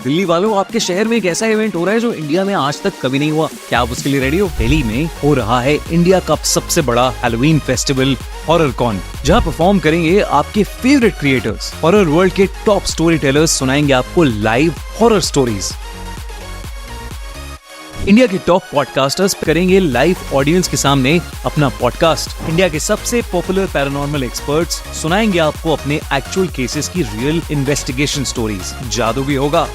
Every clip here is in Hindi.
दिल्ली वालों, आपके शहर में एक ऐसा इवेंट हो रहा है जो इंडिया में आज तक कभी नहीं हुआ। क्या आप उसके लिए रेडी हो? दिल्ली में हो रहा है इंडिया का सबसे बड़ा हैलोवीन फेस्टिवल हॉररकॉन, जहां परफॉर्म करेंगे आपके फेवरेट क्रिएटर्स। हॉरर वर्ल्ड के टॉप स्टोरी टेलर्स सुनाएंगे आपको लाइव हॉरर स्टोरीज। इंडिया के टॉप पॉडकास्टर्स करेंगे लाइव ऑडियंस के सामने अपना पॉडकास्ट। इंडिया के सबसे पॉपुलर पैरानॉर्मल एक्सपर्ट्स सुनाएंगे आपको अपने एक्चुअल केसेस की रियल इन्वेस्टिगेशन स्टोरीज। जादू भी होगा,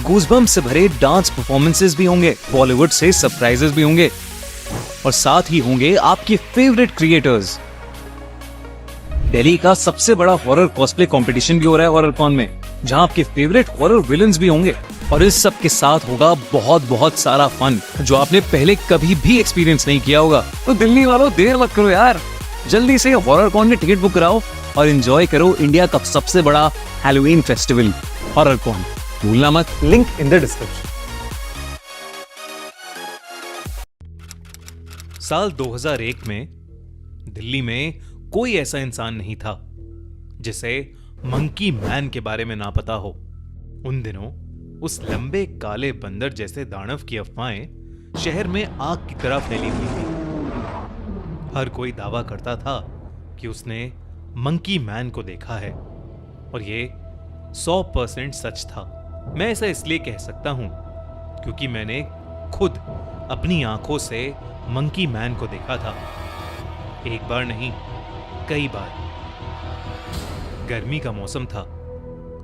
गूज़बम्प्स से भरे डांस परफॉर्मेंसेस भी होंगे, बॉलीवुड से सरप्राइजेस भी होंगे और साथ ही होंगे आपके फेवरेट क्रिएटर्स। दिल्ली का सबसे बड़ा हॉरर कॉस्प्ले कंपटीशन भी हो रहा है हॉररकॉन में, जहां आपके फेवरेट हॉरर विलन्स भी होंगे। और इस सब के साथ होगा बहुत सारा फन जो आपने पहले कभी भी एक्सपीरियंस नहीं किया होगा। तो दिल्ली वालों, देर मत करो यार, जल्दी से हॉररकॉन के टिकट बुक कराओ और एंजॉय करो इंडिया का सबसे बड़ा हैलोवीन फेस्टिवल हॉररकॉन। भूलना मत, लिंक इन द डिस्क्रिप्शन। साल 2001 में दिल्ली में कोई ऐसा इंसान नहीं था जिसे मंकी मैन के बारे में ना पता हो। उन दिनों उस लंबे काले बंदर जैसे दानव की अफवाहें शहर में आग की तरह फैली हुई थी। हर कोई दावा करता था कि उसने मंकी मैन को देखा है और ये 100% सच था। मैं ऐसा इसलिए कह सकता हूं क्योंकि मैंने खुद अपनी आंखों से मंकी मैन को देखा था। एक बार नहीं, कई बार। गर्मी का मौसम था,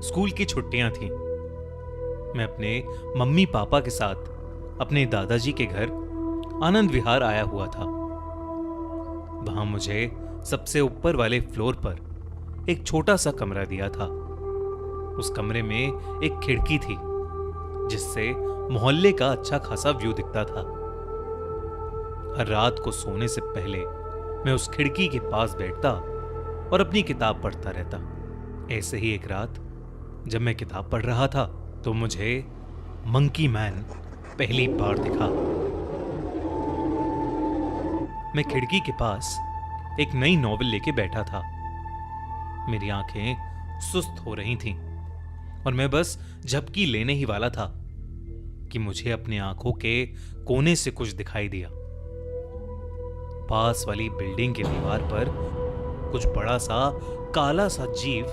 स्कूल की छुट्टियां थीं। मैं अपने मम्मी पापा के साथ अपने दादाजी के घर आनंद विहार आया हुआ था। वहां मुझे सबसे ऊपर वाले फ्लोर पर एक छोटा सा कमरा दिया था। उस कमरे में एक खिड़की थी जिससे मोहल्ले का अच्छा खासा व्यू दिखता था। हर रात को सोने से पहले मैं उस खिड़की के पास बैठता और अपनी किताब पढ़ता रहता। ऐसे ही एक रात जब मैं किताब पढ़ रहा था तो मुझे मंकी मैन पहली बार दिखा। मैं खिड़की के पास एक नई नॉवेल लेके बैठा था। मेरी आंखें सुस्त हो रही थीं और मैं बस झपकी लेने ही वाला था कि मुझे अपनी आंखों के कोने से कुछ दिखाई दिया। पास वाली बिल्डिंग की दीवार पर कुछ बड़ा सा काला सा जीव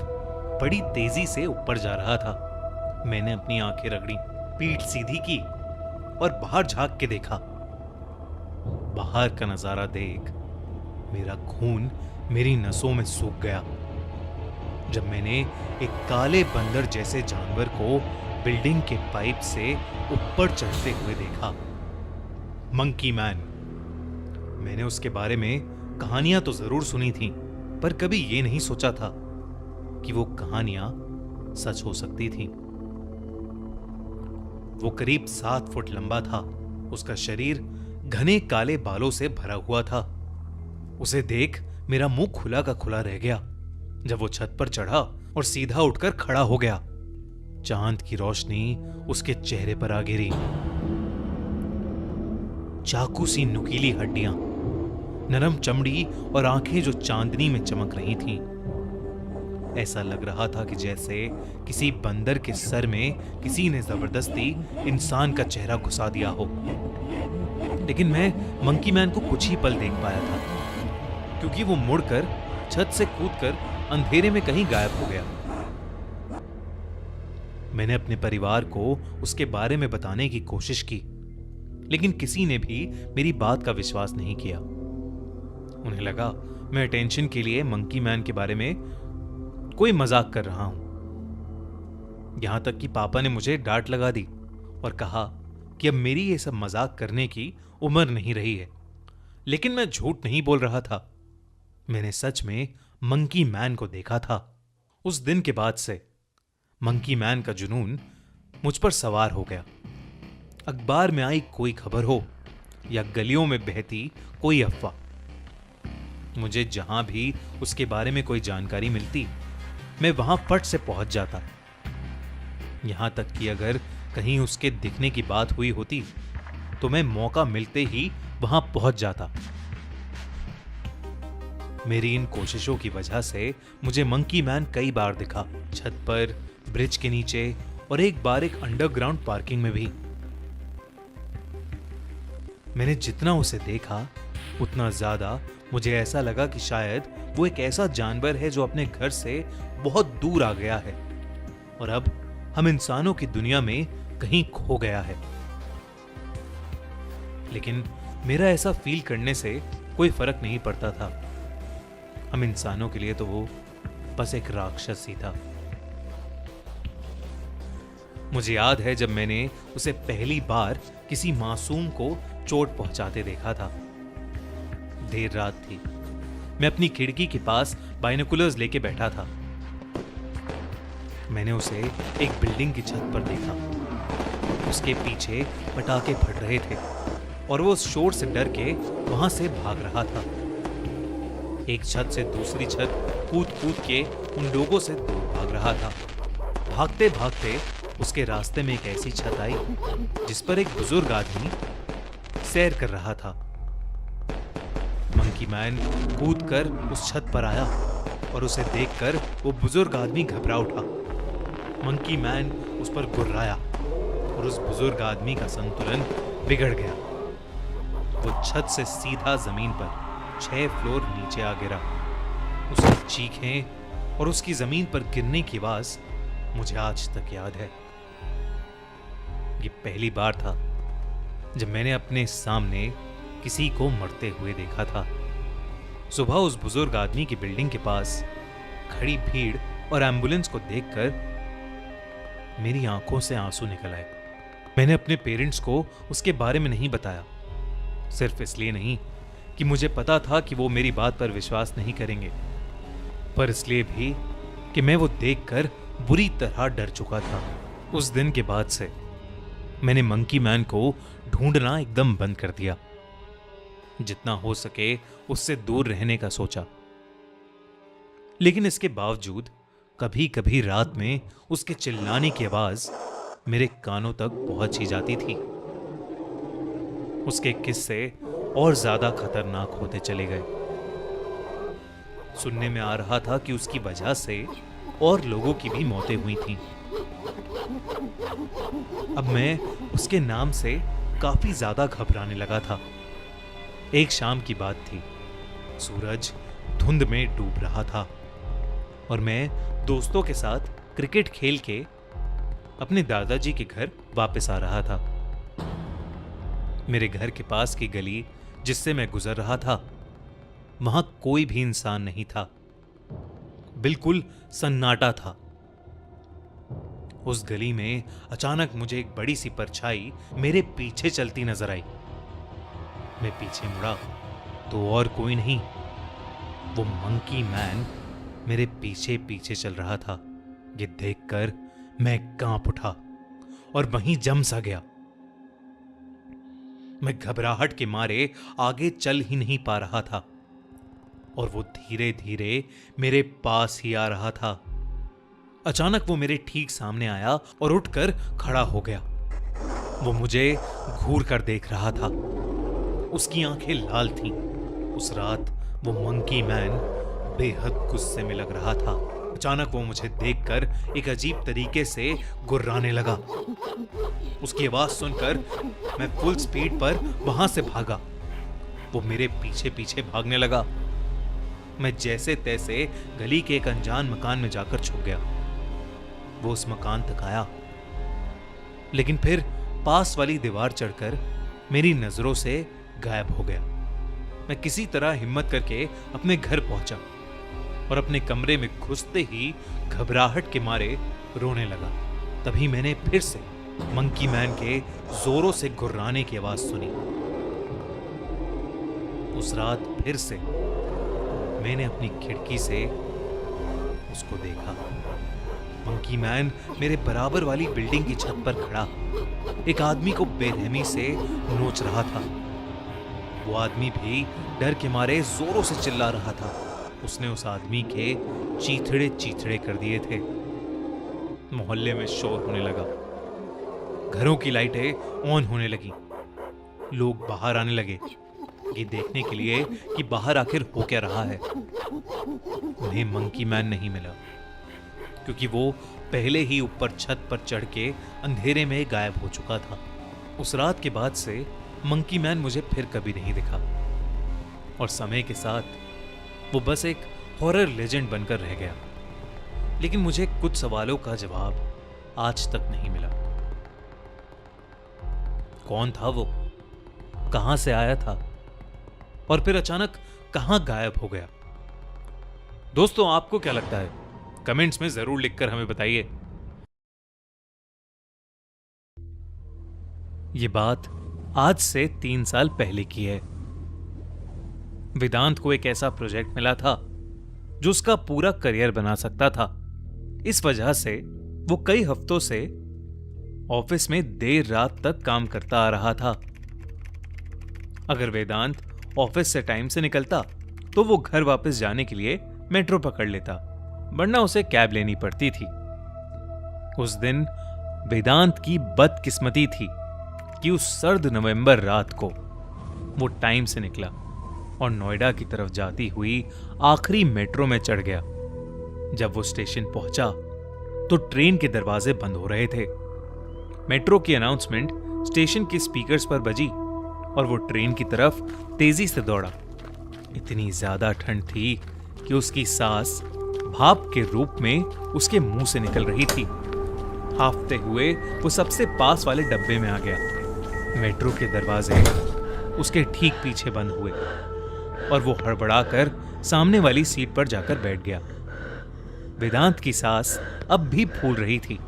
बड़ी तेजी से ऊपर जा रहा था। मैंने अपनी आंखें रगड़ी, पीठ सीधी की और बाहर झांक के देखा। बाहर का नजारा देख मेरा खून मेरी नसों में सूख गया जब मैंने एक काले बंदर जैसे जानवर को बिल्डिंग के पाइप से ऊपर चढ़ते हुए देखा। Monkey man. मैंने उसके बारे में कहानियां तो जरूर सुनी थी, पर कभी ये नहीं सोचा था कि वो कहानियां सच हो सकती थी। वो करीब 7 फुट लंबा था। उसका शरीर घने काले बालों से भरा हुआ था। उसे देख मेरा मुंह खुला का खुला रह गया जब वो छत पर चढ़ा और सीधा उठकर खड़ा हो गया। चांद की रोशनी उसके चेहरे पर आ गिरी। चाकू सी नुकीली हड्डियां, नरम चमड़ी और आंखें जो चांदनी में चमक रही थीं। ऐसा लग रहा था कि जैसे किसी बंदर के सर में किसी ने जबरदस्ती इंसान का चेहरा घुसा दिया हो। लेकिन मैं मंकी मैन को कुछ ही पल देख पाया था क्योंकि वो मुड़कर छत से कूदकर अंधेरे में कहीं गायब हो गया। मैंने अपने परिवार को उसके बारे में बताने की कोशिश की, लेकिन किसी ने भी मेरी बात का विश्वास नहीं किया। उन्हें लगा मैं अटेंशन के लिए मंकी मैन के बारे में कोई मजाक कर रहा हूं। यहां तक कि पापा ने मुझे डांट लगा दी और कहा कि अब मेरी ये सब मजाक करने की उम्र नहीं रही है। लेकिन मैं झूठ नहीं बोल रहा था। मैंने सच में मंकी मैन को देखा था। उस दिन के बाद से मंकी मैन का जुनून मुझ पर सवार हो गया। अखबार में आई कोई खबर हो या गलियों में बहती कोई अफवाह, मुझे जहां भी उसके बारे में कोई जानकारी मिलती मैं वहां फट से पहुंच जाता। यहां तक कि अगर कहीं उसके दिखने की बात हुई होती तो मैं मौका मिलते ही वहां पहुंच जाता। मेरी इन कोशिशों की वजह से मुझे मंकी मैन कई बार दिखा, छत पर, ब्रिज के नीचे और एक बार एक अंडरग्राउंड पार्किंग में भी। मैंने जितना उसे देखा उतना ज्यादा मुझे ऐसा लगा कि शायद वो एक ऐसा जानवर है जो अपने घर से बहुत दूर आ गया है और अब हम इंसानों की दुनिया में कहीं खो गया है। लेकिन मेरा ऐसा फील करने से कोई फर्क नहीं पड़ता था। हम इंसानों के लिए तो वो बस एक राक्षस ही था। मुझे याद है जब मैंने उसे पहली बार किसी मासूम को चोट पहुंचाते देखा था। देर रात थी। मैं अपनी खिड़की के पास बाइनोकुलर्स लेके बैठा था। मैंने उसे एक बिल्डिंग की छत पर देखा। उसके पीछे पटाखे फट रहे थे और वो उस शोर से डर के वहां से भाग रहा था। एक छत से दूसरी छत कूद कूद के उन लोगों से दूर भाग रहा था। भागते भागते उसके रास्ते में एक ऐसी छत आई जिस पर एक बुजुर्ग आदमी सैर कर रहा था। मंकी मैन कूदकर उस छत पर आया और उसे देखकर वो बुजुर्ग आदमी घबरा उठा। मंकी मैन उस पर गुर्राया और उस बुजुर्ग आदमी का संतुलन बिगड़ गया। वो छत से सीधा जमीन पर 6 फ्लोर नीचे आ गिरा। उसकी चीखें और उसकी जमीन पर गिरने की आवाज मुझे आज तक याद है। ये पहली बार था जब मैंने अपने सामने किसी को मरते हुए देखा था। सुबह उस बुजुर्ग आदमी की बिल्डिंग के पास खड़ी भीड़ और एम्बुलेंस को देखकर मेरी आंखों से आंसू निकल आए। मैंने अपने पेरेंट्स को उसके बारे में नहीं बताया, सिर्फ इसलिए नहीं कि मुझे पता था कि वो मेरी बात पर विश्वास नहीं करेंगे, पर इसलिए भी कि मैं वो देखकर बुरी तरह डर चुका था। उस दिन के बाद से मैंने मंकी मैन को ढूंढना एकदम बंद कर दिया। जितना हो सके उससे दूर रहने का सोचा। लेकिन इसके बावजूद कभी कभी रात में उसके चिल्लाने की आवाज मेरे कानों तक पहुंच ही जाती थी। उसके किस्से और ज्यादा खतरनाक होते चले गए। सुनने में आ रहा था कि उसकी वजह से और लोगों की भी मौतें हुई थीं। अब मैं उसके नाम से काफी ज्यादा घबराने लगा था। एक शाम की बात थी। सूरज धुंध में डूब रहा था और मैं दोस्तों के साथ क्रिकेट खेल के अपने दादाजी के घर वापस आ रहा था। मेरे घर के पास की गली जिससे मैं गुजर रहा था, वहां कोई भी इंसान नहीं था। बिल्कुल सन्नाटा था। उस गली में अचानक मुझे एक बड़ी सी परछाई मेरे पीछे चलती नजर आई। मैं पीछे मुड़ा तो और कोई नहीं, वो मंकी मैन मेरे पीछे पीछे चल रहा था। ये देखकर मैं कांप उठा और वहीं जम सा गया। मैं घबराहट के मारे आगे चल ही नहीं पा रहा था और वो धीरे धीरे मेरे पास ही आ रहा था। अचानक वो मेरे ठीक सामने आया और उठकर खड़ा हो गया। वो मुझे घूर कर देख रहा था। उसकी आंखें लाल थीं। उस रात वो मंकी मैन बेहद गुस्से में लग रहा था। अचानक वो मुझे देखकर एक अजीब तरीके से गुर्राने लगा। उसकी आवाज सुनकर मैं फुल स्पीड पर वहां से भागा। वो मेरे पीछे पीछे भागने लगा। मैं जैसे तैसे गली के एक अनजान मकान में जाकर छुप गया। वो उस मकान तक आया, लेकिन फिर पास वाली दीवार चढ़कर मेरी नजरों से गायब हो गया। मैं किसी तरह हिम्मत करके अपने घर पहुंचा और अपने कमरे में घुसते ही घबराहट के मारे रोने लगा। तभी मैंने फिर से मंकी मैन के जोरों से गुर्राने की आवाज सुनी। उस रात फिर से मैंने अपनी खिड़की से उसको देखा। मंकी मैन मेरे बराबर वाली बिल्डिंग की छत पर खड़ा एक आदमी को बेरहमी से नोच रहा था। वो आदमी भी डर के मारे जोरों से चिल्ला रहा था। उसने उस आदमी के चीथड़े चीथड़े कर दिए थे। मोहल्ले में शोर होने लगा। घरों की लाइटें ऑन होने लगी। लोग बाहर आने लगे ये देखने के लिए कि बाहर आखिर हो क्या रहा है। उन्हें मंकी मैन नहीं मिला। क्योंकि वो पहले ही ऊपर छत पर चढ़ के अंधेरे में गायब हो चुका था। उस रात के बाद से मंकी मैन मुझे फिर कभी नहीं दिखा और समय के साथ वो बस एक हॉरर लेजेंड बनकर रह गया। लेकिन मुझे कुछ सवालों का जवाब आज तक नहीं मिला। कौन था वो, कहां से आया था और फिर अचानक कहां गायब हो गया? दोस्तों, आपको क्या लगता है? कमेंट्स में जरूर लिखकर हमें बताइए। ये बात आज से 3 साल पहले की है। वेदांत को एक ऐसा प्रोजेक्ट मिला था जो उसका पूरा करियर बना सकता था। इस वजह से वो कई हफ्तों से ऑफिस में देर रात तक काम करता आ रहा था। अगर वेदांत ऑफिस से टाइम से निकलता तो वो घर वापस जाने के लिए मेट्रो पकड़ लेता, वरना उसे कैब लेनी पड़ती थी। उस दिन वेदांत की बदकिस्मती थी कि उस सर्द नवंबर रात को वो टाइम से निकला और नोएडा की तरफ जाती हुई आखिरी मेट्रो में चढ़ गया। जब वो स्टेशन पहुंचा तो ट्रेन के दरवाजे बंद हो रहे थे। मेट्रो की अनाउंसमेंट स्टेशन के स्पीकर्स पर बजी और वो ट्रेन की तरफ तेजी से दौड़ा। इतनी ज्यादा ठंड थी कि उसकी सांस भाप के रूप में उसके मुंह से निकल रही थी। हांफते हुए वो सबसे पास वाले डब्बे में आ गया। मेट्रो के दरवाजे उसके ठीक पीछे बंद हुए और वो हड़बड़ाकर सामने वाली सीट पर जाकर बैठ गया। वेदांत की सांस अब भी फूल रही थी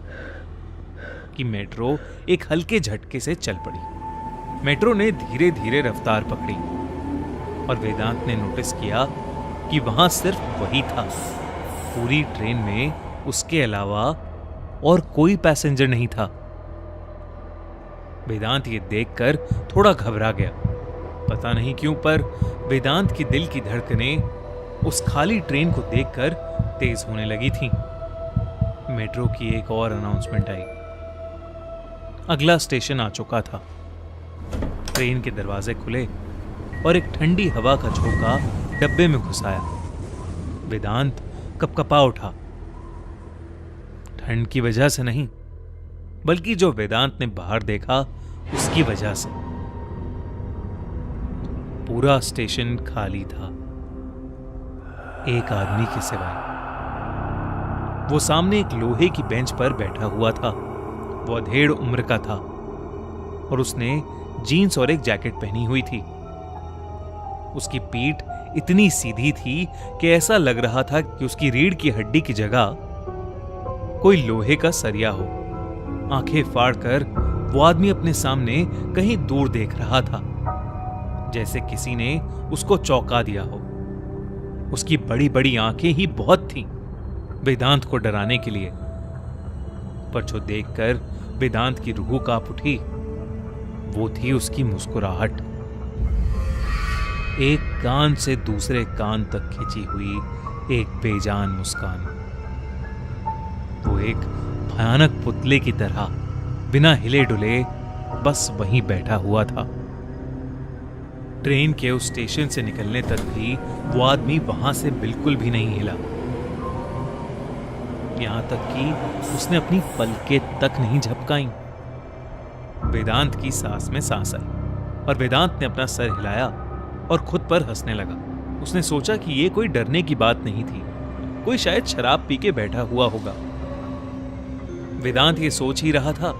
कि मेट्रो एक हल्के झटके से चल पड़ी। मेट्रो ने धीरे धीरे रफ्तार पकड़ी और वेदांत ने नोटिस किया कि वहां सिर्फ वही था। पूरी ट्रेन में उसके अलावा और कोई पैसेंजर नहीं था। वेदांत ये देखकर थोड़ा घबरा गया। पता नहीं क्यों, पर वेदांत की दिल की धड़कनें उस खाली ट्रेन को देखकर तेज होने लगी थीं। मेट्रो की एक और अनाउंसमेंट आई। अगला स्टेशन आ चुका था। ट्रेन के दरवाजे खुले और एक ठंडी हवा का झोंका डब्बे में घुस आया। वेदांत कपकपा उठा। ठंड की वजह से नहीं, बल्कि जो वेदांत ने बाहर देखा उसकी वजह से। पूरा स्टेशन खाली था, एक आदमी के सिवाय। वो सामने एक लोहे की बेंच पर बैठा हुआ था। वो अधेड़ उम्र का था और उसने जीन्स और एक जैकेट पहनी हुई थी। उसकी पीठ इतनी सीधी थी कि ऐसा लग रहा था कि उसकी रीढ़ की हड्डी की जगह कोई लोहे का सरिया हो। आंखें फाड़कर वो आदमी अपने सामने कहीं दूर देख रहा था, जैसे किसी ने उसको चौंका दिया हो। उसकी बड़ी बड़ी आंखें ही बहुत थीं वेदांत को डराने के लिए, पर जो देखकर वेदांत की रूह कांप उठी वो थी उसकी मुस्कुराहट। एक कान से दूसरे कान तक खिंची हुई एक बेजान मुस्कान। वो एक भयानक पुतले की तरह बिना हिले डुले बस वहीं बैठा हुआ था। ट्रेन के उस स्टेशन से निकलने तक भी वो आदमी वहां से बिल्कुल भी नहीं हिला। यहां तक कि उसने अपनी पलकें तक नहीं झपकाई। वेदांत की सांस में सांस आई और वेदांत ने अपना सर हिलाया और खुद पर हंसने लगा। उसने सोचा कि ये कोई डरने की बात नहीं थी, कोई शायद शराब पी के बैठा हुआ होगा। वेदांत ये सोच ही रहा था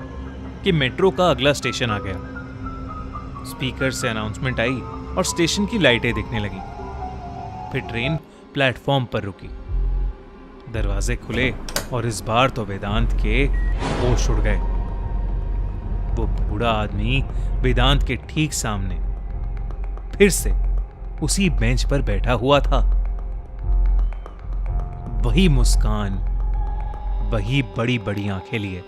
कि मेट्रो का अगला स्टेशन आ गया। स्पीकर से अनाउंसमेंट आई और स्टेशन की लाइटें दिखने लगी। फिर ट्रेन प्लेटफॉर्म पर रुकी। दरवाजे खुले और इस बार तो वेदांत के होश उड़ गए। वो बूढ़ा आदमी वेदांत के ठीक सामने फिर से उसी बेंच पर बैठा हुआ था। वही मुस्कान, वही बड़ी बड़ी आंखें लिए।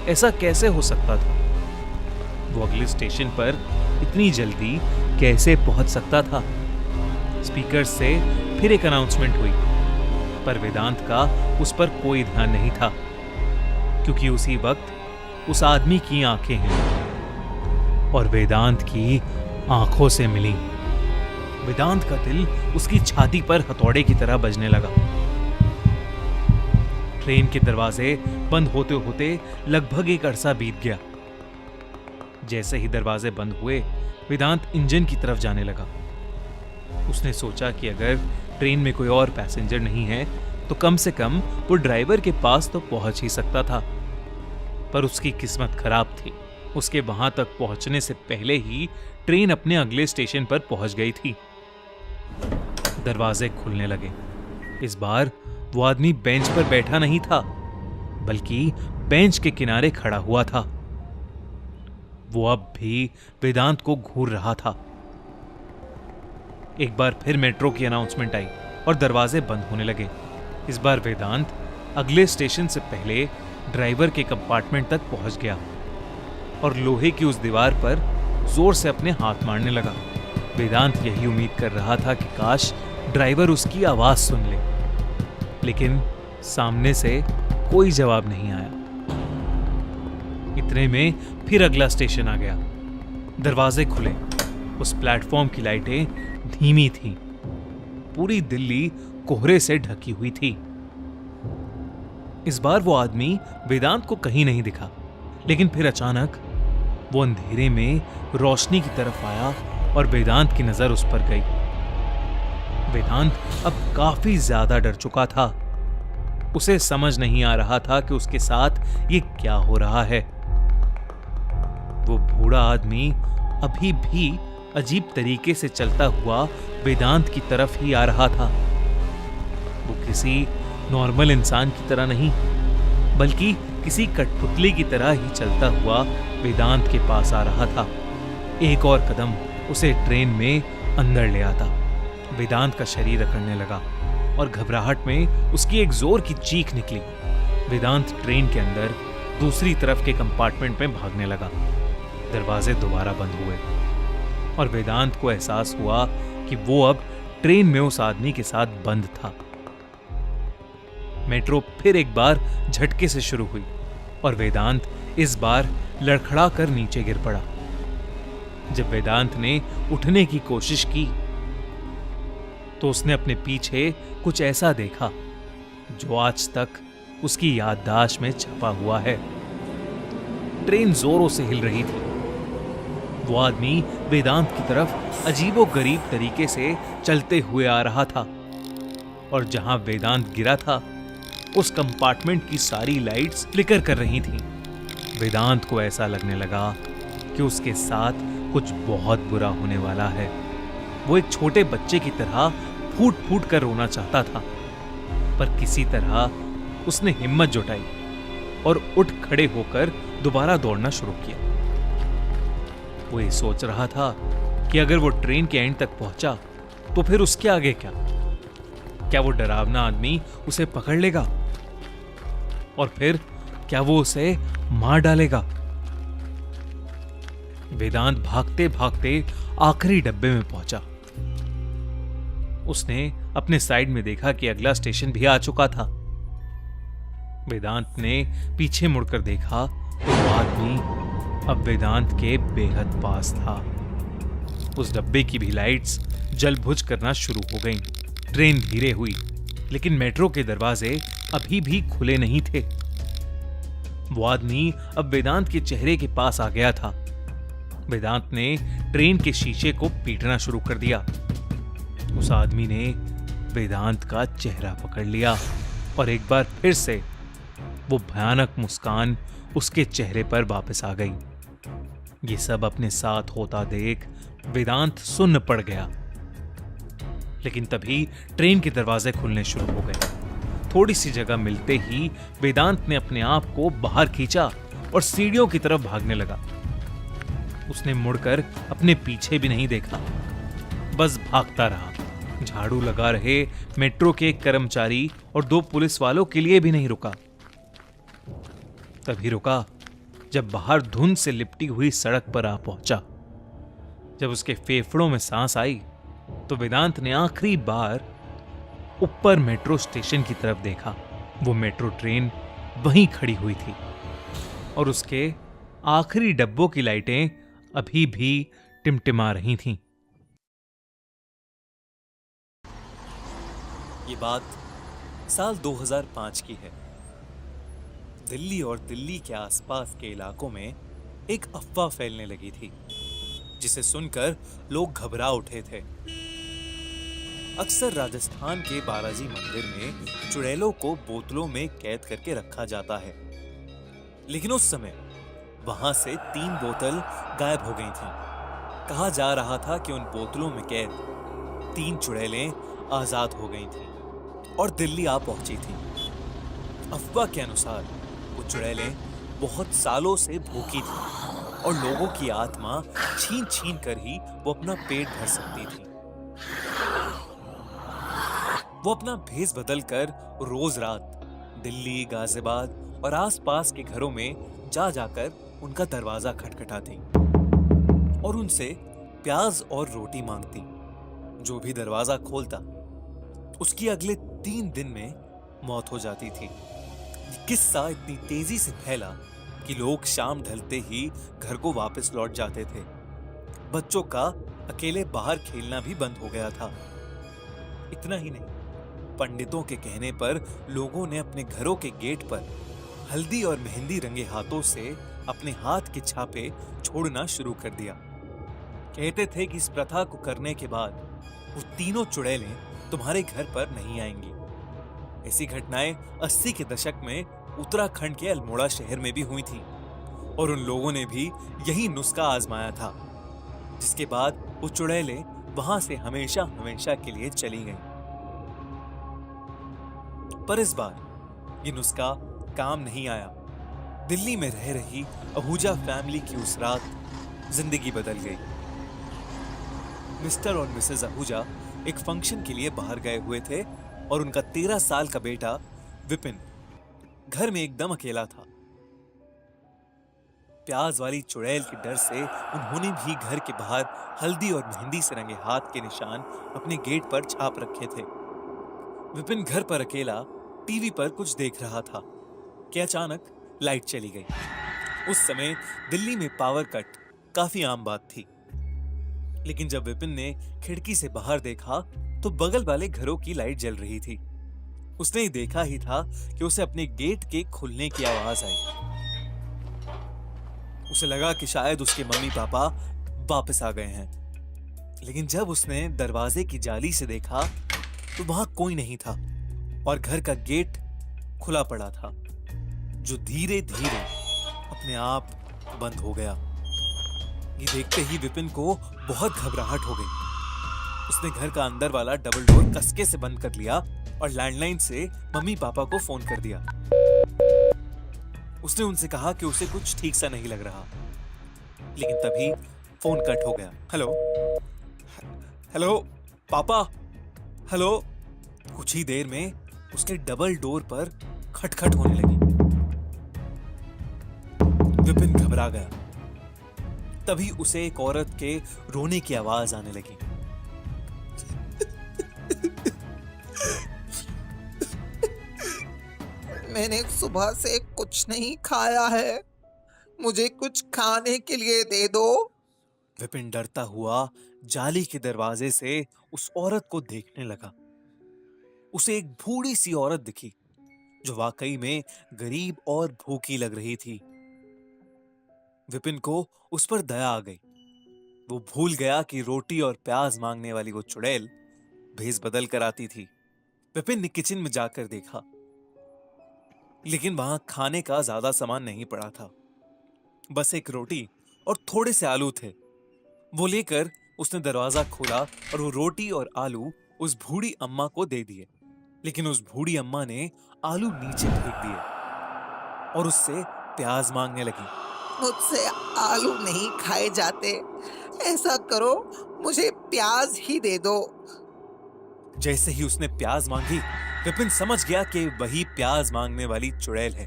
ऐसा कैसे हो सकता था? वो अगले स्टेशन पर इतनी जल्दी कैसे पहुंच सकता था? स्पीकर से फिर एक अनाउंसमेंट हुई, पर वेदांत का उस पर कोई ध्यान नहीं था, क्योंकि उसी वक्त उस आदमी की आंखें हैं और वेदांत की आंखों से मिली। वेदांत का दिल उसकी छाती पर हथौड़े की तरह बजने लगा। ट्रेन के दरवाजे बंद होते होते लगभग एक अरसा बीत गया। जैसे ही दरवाजे बंद हुए, वेदांत इंजन की तरफ जाने लगा। उसने सोचा कि अगर ट्रेन में कोई और पैसेंजर नहीं है तो कम से कम वो ड्राइवर के पास तो पहुंच ही सकता था। पर उसकी किस्मत खराब थी। उसके वहां तक पहुंचने से पहले ही ट्रेन अपने अगले स्टेशन पर पहुंच गई थी। दरवाजे खुलने लगे। इस बार वो आदमी बेंच पर बैठा नहीं था, बल्कि बेंच के किनारे खड़ा हुआ था। वो अब भी वेदांत को घूर रहा था। एक बार फिर मेट्रो की अनाउंसमेंट आई और दरवाजे बंद होने लगे। इस बार वेदांत अगले स्टेशन से पहले ड्राइवर के कंपार्टमेंट तक पहुंच गया और लोहे की उस दीवार पर जोर से अपने हाथ मारने लगा। वेदांत यही उम्मीद कर रहा था कि काश ड्राइवर उसकी आवाज सुन ले, लेकिन सामने से कोई जवाब नहीं आया। इतने में फिर अगला स्टेशन आ गया। दरवाजे खुले। उस प्लेटफॉर्म की लाइटें धीमी थीं। पूरी दिल्ली कोहरे से ढकी हुई थी। इस बार वो आदमी वेदांत को कहीं नहीं दिखा, लेकिन फिर अचानक वो अंधेरे में रोशनी की तरफ आया और वेदांत की नजर उस पर गई। वेदांत अब काफी ज्यादा डर चुका था। उसे समझ नहीं आ रहा था कि उसके साथ ये क्या हो रहा है। वो बूढ़ा आदमी अभी भी अजीब तरीके से चलता हुआ वेदांत की तरफ ही आ रहा था। वो किसी नॉर्मल इंसान की तरह नहीं, बल्कि किसी कठपुतली की तरह ही चलता हुआ वेदांत के पास आ रहा था। एक और कदम उसे ट्रेन में अंदर ले आता। वेदांत का शरीर अकड़ने लगा और घबराहट में उसकी एक जोर की चीख निकली। वेदांत ट्रेन के अंदर दूसरी तरफ के कंपार्टमेंट में भागने लगा। दरवाजे दोबारा बंद हुए और वेदांत को एहसास हुआ कि वो अब ट्रेन में उस आदमी के साथ बंद था। मेट्रो फिर एक बार झटके से शुरू हुई और वेदांत इस बार लड़खड़ा कर नीचे गिर पड़ा। जब वेदांत ने उठने की कोशिश की तो उसने अपने पीछे कुछ ऐसा देखा जो आज तक उसकी याददाश्त में छपा हुआ है। ट्रेन जोरों से हिल रही थी। वो आदमी वेदांत की तरफ अजीबोगरीब तरीके से चलते हुए आ रहा था और जहां वेदांत गिरा था उस कंपार्टमेंट की सारी लाइट्स फ्लिकर कर रही थीं। वेदांत को ऐसा लगने लगा कि उसके साथ कुछ बहुत बुरा होने वाला है। वो एक छोटे बच्चे की तरह फूट फूट कर रोना चाहता था, पर किसी तरह उसने हिम्मत जुटाई और उठ खड़े होकर दोबारा दौड़ना शुरू किया। वो ये सोच रहा था कि अगर वो ट्रेन के एंड तक पहुंचा तो फिर उसके आगे क्या? क्या वो डरावना आदमी उसे पकड़ लेगा और फिर क्या वो उसे मार डालेगा? वेदांत भागते भागते आखिरी डब्बे में पहुंचा। उसने अपने साइड में देखा कि अगला स्टेशन भी आ चुका था। वेदांत ने पीछे मुड़कर देखा तो वो आदमी अब वेदांत के बेहद पास था। उस डब्बे की भी लाइट्स जल बुझ करना शुरू हो गईं। ट्रेन धीरे हुई, लेकिन मेट्रो के दरवाजे अभी भी खुले नहीं थे। वो आदमी अब वेदांत के चेहरे के पास आ गया था। वेदांत ने ट्रेन के शीशे को पीटना शुरू कर दिया। उस आदमी ने वेदांत का चेहरा पकड़ लिया और एक बार फिर से वो भयानक मुस्कान उसके चेहरे पर वापस आ गई। ये सब अपने साथ होता देख वेदांत सुन्न पड़ गया। लेकिन तभी ट्रेन के दरवाजे खुलने शुरू हो गए। थोड़ी सी जगह मिलते ही वेदांत ने अपने आप को बाहर खींचा और सीढ़ियों की तरफ भागने लगा। उसने मुड़कर अपने पीछे भी नहीं देखा, बस भागता रहा। झाड़ू लगा रहे मेट्रो के एक कर्मचारी और 2 पुलिस वालों के लिए भी नहीं रुका। तभी रुका जब बाहर धुंध से लिपटी हुई सड़क पर आ पहुंचा। जब उसके फेफड़ों में सांस आई तो वेदांत ने आखिरी बार ऊपर मेट्रो स्टेशन की तरफ देखा। वो मेट्रो ट्रेन वहीं खड़ी हुई थी और उसके आखिरी डब्बों की लाइटें अभी भी टिमटिमा रही थीं। ये बात साल 2005 की है। दिल्ली और दिल्ली के आसपास के इलाकों में एक अफवाह फैलने लगी थी, जिसे सुनकर लोग घबरा उठे थे। अक्सर राजस्थान के बालाजी मंदिर में चुड़ैलों को बोतलों में कैद करके रखा जाता है, लेकिन उस समय वहां से 3 बोतल गायब हो गई थीं। कहा जा रहा था कि उन बोतलों में कैद 3 चुड़ैलें आजाद हो गई थीं और दिल्ली आ पहुंची थीं। अफवाह के अनुसार वो चुड़ैलें बहुत सालों से भूखी थीं और लोगों की आत्मा छीन छीन कर ही वो अपना पेट भर सकती थीं। वो अपना भेष बदलकर रोज रात दिल्ली, गाजियाबाद और आसपास के घरों में जा जाकर उनका दरवाजा खटखटाती और उनसे प्याज और रोटी मांगती। जो भी दरवाजा खोलता उसकी अगले 3 दिन में मौत हो जाती थी। किस्सा इतनी तेजी से फैला कि लोग शाम ढलते ही घर को वापस लौट जाते थे। बच्चों का अकेले बाहर खेलना भी बंद हो गया था। इतना ही नहीं, पंडितों के कहने पर लोगों ने अपने घरों के गेट पर हल्दी और मेहंदी रंगे हाथों से अपने हाथ के छापे छोड़ना शुरू कर दिया। कहते थे कि इस प्रथा को करने के बाद वो तीनों चुड़ैलें तुम्हारे घर पर नहीं आएंगी। ऐसी घटनाएं 80 के दशक में उत्तराखंड के अल्मोड़ा शहर में भी हुई थी और उन लोगों ने भी यही नुस्खा आजमाया था, जिसके बाद वो चुड़ैलें वहां से हमेशा हमेशा के लिए चली गईं। पर इस बार ये नुस्खा काम नहीं आया। दिल्ली में रह रही आहूजा फैमिली की उस रात जिंदगी बदल गई। मिस्टर और मिसेस आहूजा एक फंक्शन के लिए बाहर गए हुए थे और उनका 13 साल का बेटा विपिन घर में एकदम अकेला था। प्याज वाली चुड़ैल के डर से उन्होंने भी घर के बाहर हल्दी और मेहंदी से रंगे हाथ के निशान अपने गेट पर छाप रखे थे। विपिन घर पर अकेला टीवी पर कुछ देख रहा था कि अचानक लाइट चली गई। उस समय दिल्ली में पावर कट काफी आम बात थी, लेकिन जब विपिन ने खिड़की से बाहर देखा तो बगल वाले घरों की लाइट जल रही थी। उसने ही देखा ही था कि उसे अपने गेट के खुलने की आवाज आई। उसे लगा कि शायद उसके मम्मी पापा वापस आ गए हैं, लेकिन जब उसने दरवाजे की जाली से देखा तो वहां कोई नहीं था और घर का गेट खुला पड़ा था, जो धीरे धीरे अपने आप बंद हो गया। ये देखते ही विपिन को बहुत घबराहट हो गई। उसने घर का अंदर वाला डबल डोर कसके से बंद कर लिया और लैंडलाइन से मम्मी पापा को फोन कर दिया। उसने उनसे कहा कि उसे कुछ ठीक सा नहीं लग रहा, लेकिन तभी फोन कट हो गया। हेलो हेलो पापा, हेलो। कुछ ही देर में उसके डबल डोर पर खटखट होने लगी। विपिन घबरा गया। तभी उसे एक औरत के रोने की आवाज आने लगी। मैंने सुबह से कुछ नहीं खाया है, मुझे कुछ खाने के लिए दे दो। विपिन डरता हुआ जाली के दरवाजे से उस औरत को देखने लगा। उसे एक बूढ़ी सी औरत दिखी जो वाकई में गरीब और भूखी लग रही थी। विपिन को उस पर दया आ गई। वो भूल गया कि रोटी और प्याज मांगने वाली वो चुड़ैल भेष बदल कर आती थी। विपिन ने किचन में जाकर देखा, लेकिन वहां खाने का ज्यादा सामान नहीं पड़ा था। बस एक रोटी और थोड़े से आलू थे। वो लेकर उसने दरवाजा खोला और वो रोटी और आलू उस बूढ़ी अम्मा को दे दिए, लेकिन उस बूढ़ी अम्मा ने आलू नीचे फेंक दिए और उससे प्याज मांगने लगी। मुझसे आलू नहीं खाए जाते, ऐसा करो मुझे प्याज ही दे दो। जैसे ही उसने प्याज मांगी, विपिन समझ गया कि वही प्याज मांगने वाली चुड़ैल है।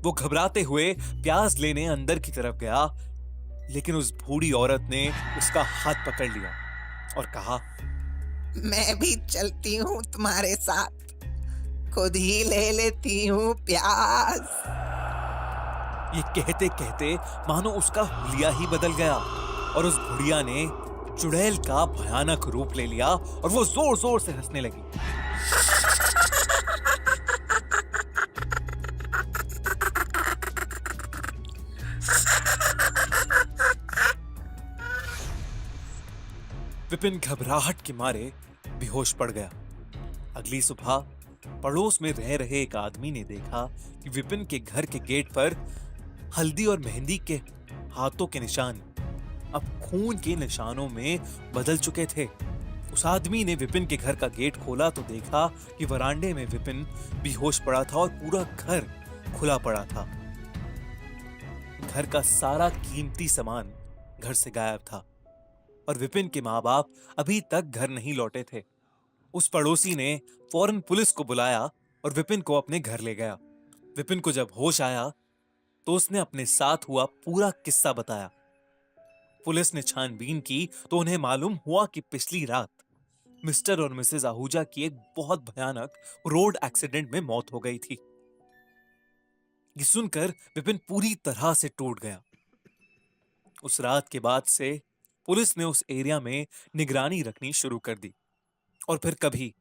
वो घबराते हुए प्याज लेने अंदर की तरफ गया, लेकिन उस बूढ़ी औरत ने उसका हाथ पकड़ लिया और कहा, मैं भी चलती हूँ तुम्हारे साथ, खुद ही ले लेती हूँ प्याज। ये कहते कहते मानो उसका हुलिया ही बदल गया और उस बुढ़िया ने चुड़ैल का भयानक रूप ले लिया और वो जोर जोर से हंसने लगी। विपिन घबराहट के मारे बेहोश पड़ गया। अगली सुबह पड़ोस में रह रहे एक आदमी ने देखा कि विपिन के घर के गेट पर हल्दी और मेहंदी के हाथों के निशान अब खून के निशानों में बदल चुके थे। उस आदमी ने विपिन के घर का गेट खोला तो देखा कि वरांडे में विपिन बेहोश पड़ा था और पूरा घर खुला पड़ा था। घर का सारा कीमती सामान घर से गायब था और विपिन के माँ बाप अभी तक घर नहीं लौटे थे। उस पड़ोसी ने फौरन पुलिस को बुलाया और विपिन को अपने घर ले गया। विपिन को जब होश आया तो उसने अपने साथ हुआ पूरा किस्सा बताया। पुलिस ने छानबीन की तो उन्हें मालूम हुआ कि पिछली रात मिस्टर और मिसेस आहूजा की एक बहुत भयानक रोड एक्सीडेंट में मौत हो गई थी। ये सुनकर विपिन पूरी तरह से टूट गया। उस रात के बाद से पुलिस ने उस एरिया में निगरानी रखनी शुरू कर दी और फिर कभी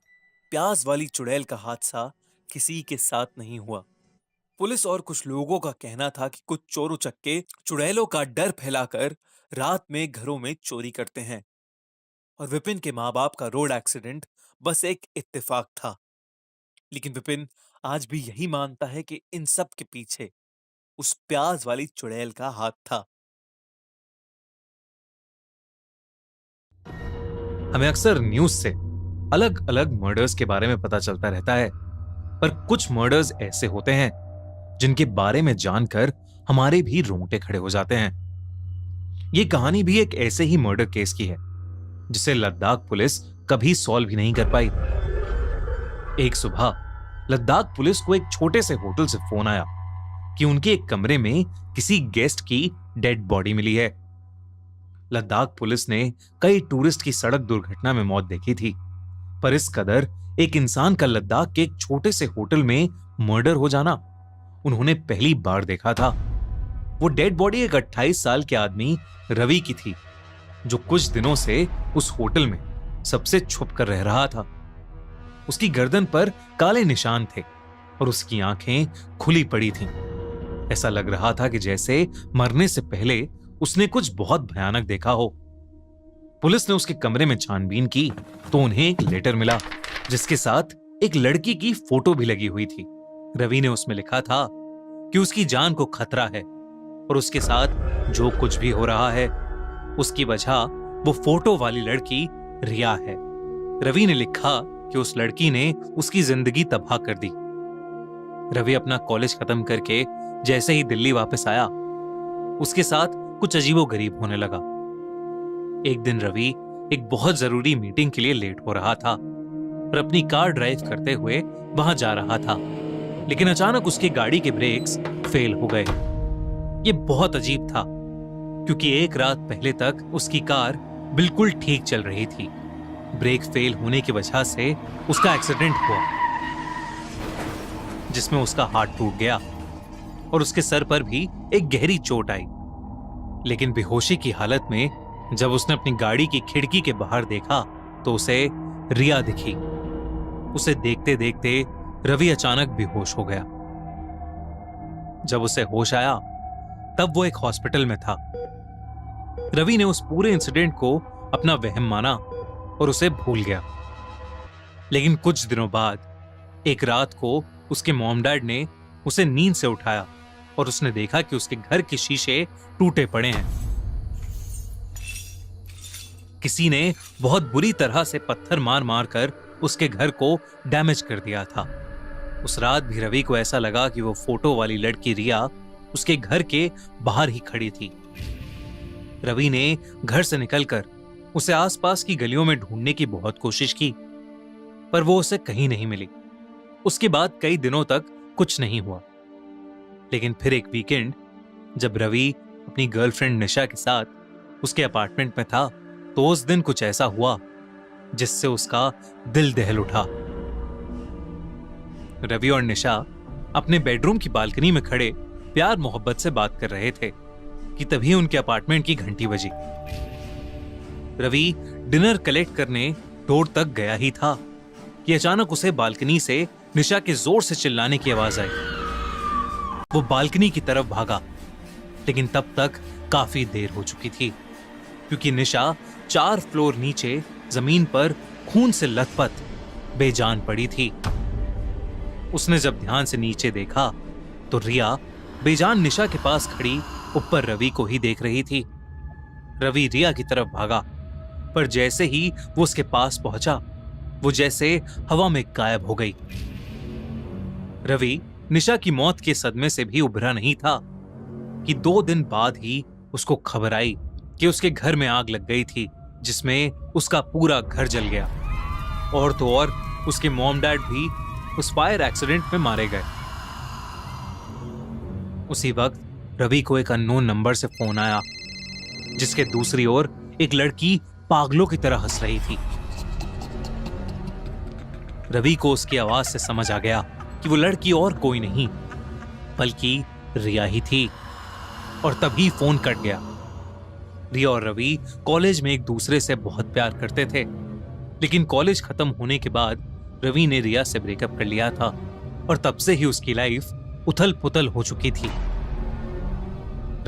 प्याज वाली चुड़ैल का हादसा किसी के साथ नहीं हुआ। पुलिस और कुछ लोगों का कहना था कि कुछ चोर उचक्के चुड़ैलों का डर फैलाकर रात में घरों में चोरी करते हैं और विपिन के माँ बाप का रोड एक्सीडेंट बस एक इत्तेफाक था। लेकिन विपिन आज भी यही मानता है कि इन सब के पीछे उस प्याज वाली चुड़ैल का हाथ था। हमें अक्सर न्यूज से अलग अलग मर्डर्स के बारे में पता चलता रहता है, पर कुछ मर्डर्स ऐसे होते हैं जिनके बारे में जानकर हमारे भी रोंगटे खड़े हो जाते हैं। ये कहानी भी एक ऐसे ही मर्डर केस की है जिसे लद्दाख पुलिस कभी सॉल्व ही नहीं कर पाई। एक सुबह लद्दाख पुलिस को एक छोटे से होटल से फोन आया कि उनके एक कमरे में किसी गेस्ट की डेड बॉडी मिली है। लद्दाख पुलिस ने कई टूरिस्ट की सड़क दुर्घटना में मौत देखी थी, पर इस कदर एक इंसान का लद्दाख के एक छोटे से होटल में मर्डर हो जाना उन्होंने पहली बार देखा था। वो डेड बॉडी एक 28 साल के आदमी रवि की थी, जो कुछ दिनों से उस होटल में सबसे छुप कर रह रहा था। उसकी गर्दन पर काले निशान थे और उसकी आंखें खुली पड़ी थीं। ऐसा लग रहा था कि जैसे मरने से पहले उसने कुछ बहुत भयानक देखा हो। पुलिस ने उसके कमरे में छानबीन की तो उन्हें एक लेटर मिला जिसके साथ एक लड़की की फोटो भी लगी हुई थी। रवि ने उसमें लिखा था कि उसकी जान को खतरा है और उसके साथ जो कुछ भी हो रहा है उसकी वजह वो फोटो वाली लड़की रिया है। रवि ने लिखा कि उस लड़की ने उसकी जिंदगी तबाह कर दी। रवि अपना कॉलेज खत्म करके जैसे ही दिल्ली वापस आया, उसके साथ कुछ अजीबोगरीब होने लगा। एक दिन रवि एक बहुत जरूरी मीटिंग के लिए लेट हो रहा था और अपनी कार ड्राइव करते हुए वहां जा रहा था, लेकिन अचानक उसकी गाड़ी के ब्रेक्स फेल हो गए। ये बहुत अजीब था क्योंकि एक रात पहले तक उसकी कार बिल्कुल ठीक चल रही थी। ब्रेक फेल होने की वजह से उसका एक्सीडेंट हुआ जिसमें उसका हाथ टूट गया और उसके सर पर भी एक गहरी चोट आई। लेकिन बेहोशी की हालत में जब उसने अपनी गाड़ी की खिड़की के बाहर देखा तो उसे रिया दिखी। उसे देखते देखते रवि अचानक बेहोश हो गया। जब उसे होश आया तब वो एक हॉस्पिटल में था। रवि ने उस पूरे इंसिडेंट को अपना वहम माना और उसे भूल गया। लेकिन कुछ दिनों बाद एक रात को उसके मॉम डैड ने उसे नींद से उठाया और उसने देखा कि उसके घर के शीशे टूटे पड़े हैं। किसी ने बहुत बुरी तरह से पत्थर मार मार कर उसके घर को डैमेज कर दिया था। उस रात भी रवि को ऐसा लगा कि वो फोटो वाली लड़की रिया उसके घर के बाहर ही खड़ी थी। रवि ने घर से निकलकर उसे आसपास की गलियों में ढूंढने की बहुत कोशिश की, पर वो उसे कहीं नहीं मिली। उसके बाद कई दिनों तक कुछ नहीं हुआ। लेकिन फिर एक वीकेंड जब रवि अपनी गर्लफ्रेंड निशा के साथ उसके अपार्टमेंट में था तो उस दिन कुछ ऐसा हुआ जिससे उसका दिल दहल उठा। रवि और निशा अपने बेडरूम की बालकनी में खड़े प्यार मोहब्बत से बात कर रहे थे कि तभी उनके अपार्टमेंट की घंटी बजी। रवि डिनर कलेक्ट करने डोर तक गया ही था कि अचानक उसे बालकनी से निशा के जोर से चिल्लाने की आवाज आई। वो बालकनी की तरफ भागा, लेकिन तब तक काफी देर हो चुकी थी क्योंकि निशा 4 फ्लोर नीचे जमीन पर खून से लथपथ बेजान पड़ी थी। उसने जब ध्यान से नीचे देखा तो रिया बेजान निशा के पास खड़ी ऊपर रवि को ही देख रही थी। रवि रिया की तरफ भागा, पर जैसे ही वो उसके पास पहुंचा वो जैसे हवा में गायब हो गई। रवि निशा की मौत के सदमे से भी उभरा नहीं था कि 2 दिन बाद ही उसको खबर आई कि उसके घर में आग लग गई थी, जिसमें उसका पूरा घर जल गया। और तो और उसके मॉम डैड भी उस फायर एक्सीडेंट में मारे गए। उसी वक्त रवि को एक अननोन नंबर से फोन आया, जिसके दूसरी ओर एक लड़की पागलों की तरह हंस रही थी। रवि को उसकी आवाज से समझ आ गया कि वो लड़की और कोई नहीं बल्कि रिया ही थी, और तभी फोन कट गया। रिया और रवि कॉलेज में एक दूसरे से बहुत प्यार करते थे, लेकिन कॉलेज खत्म होने के बाद रवि ने रिया से ब्रेकअप कर लिया था और तब से ही उसकी लाइफ उथल पुथल हो चुकी थी।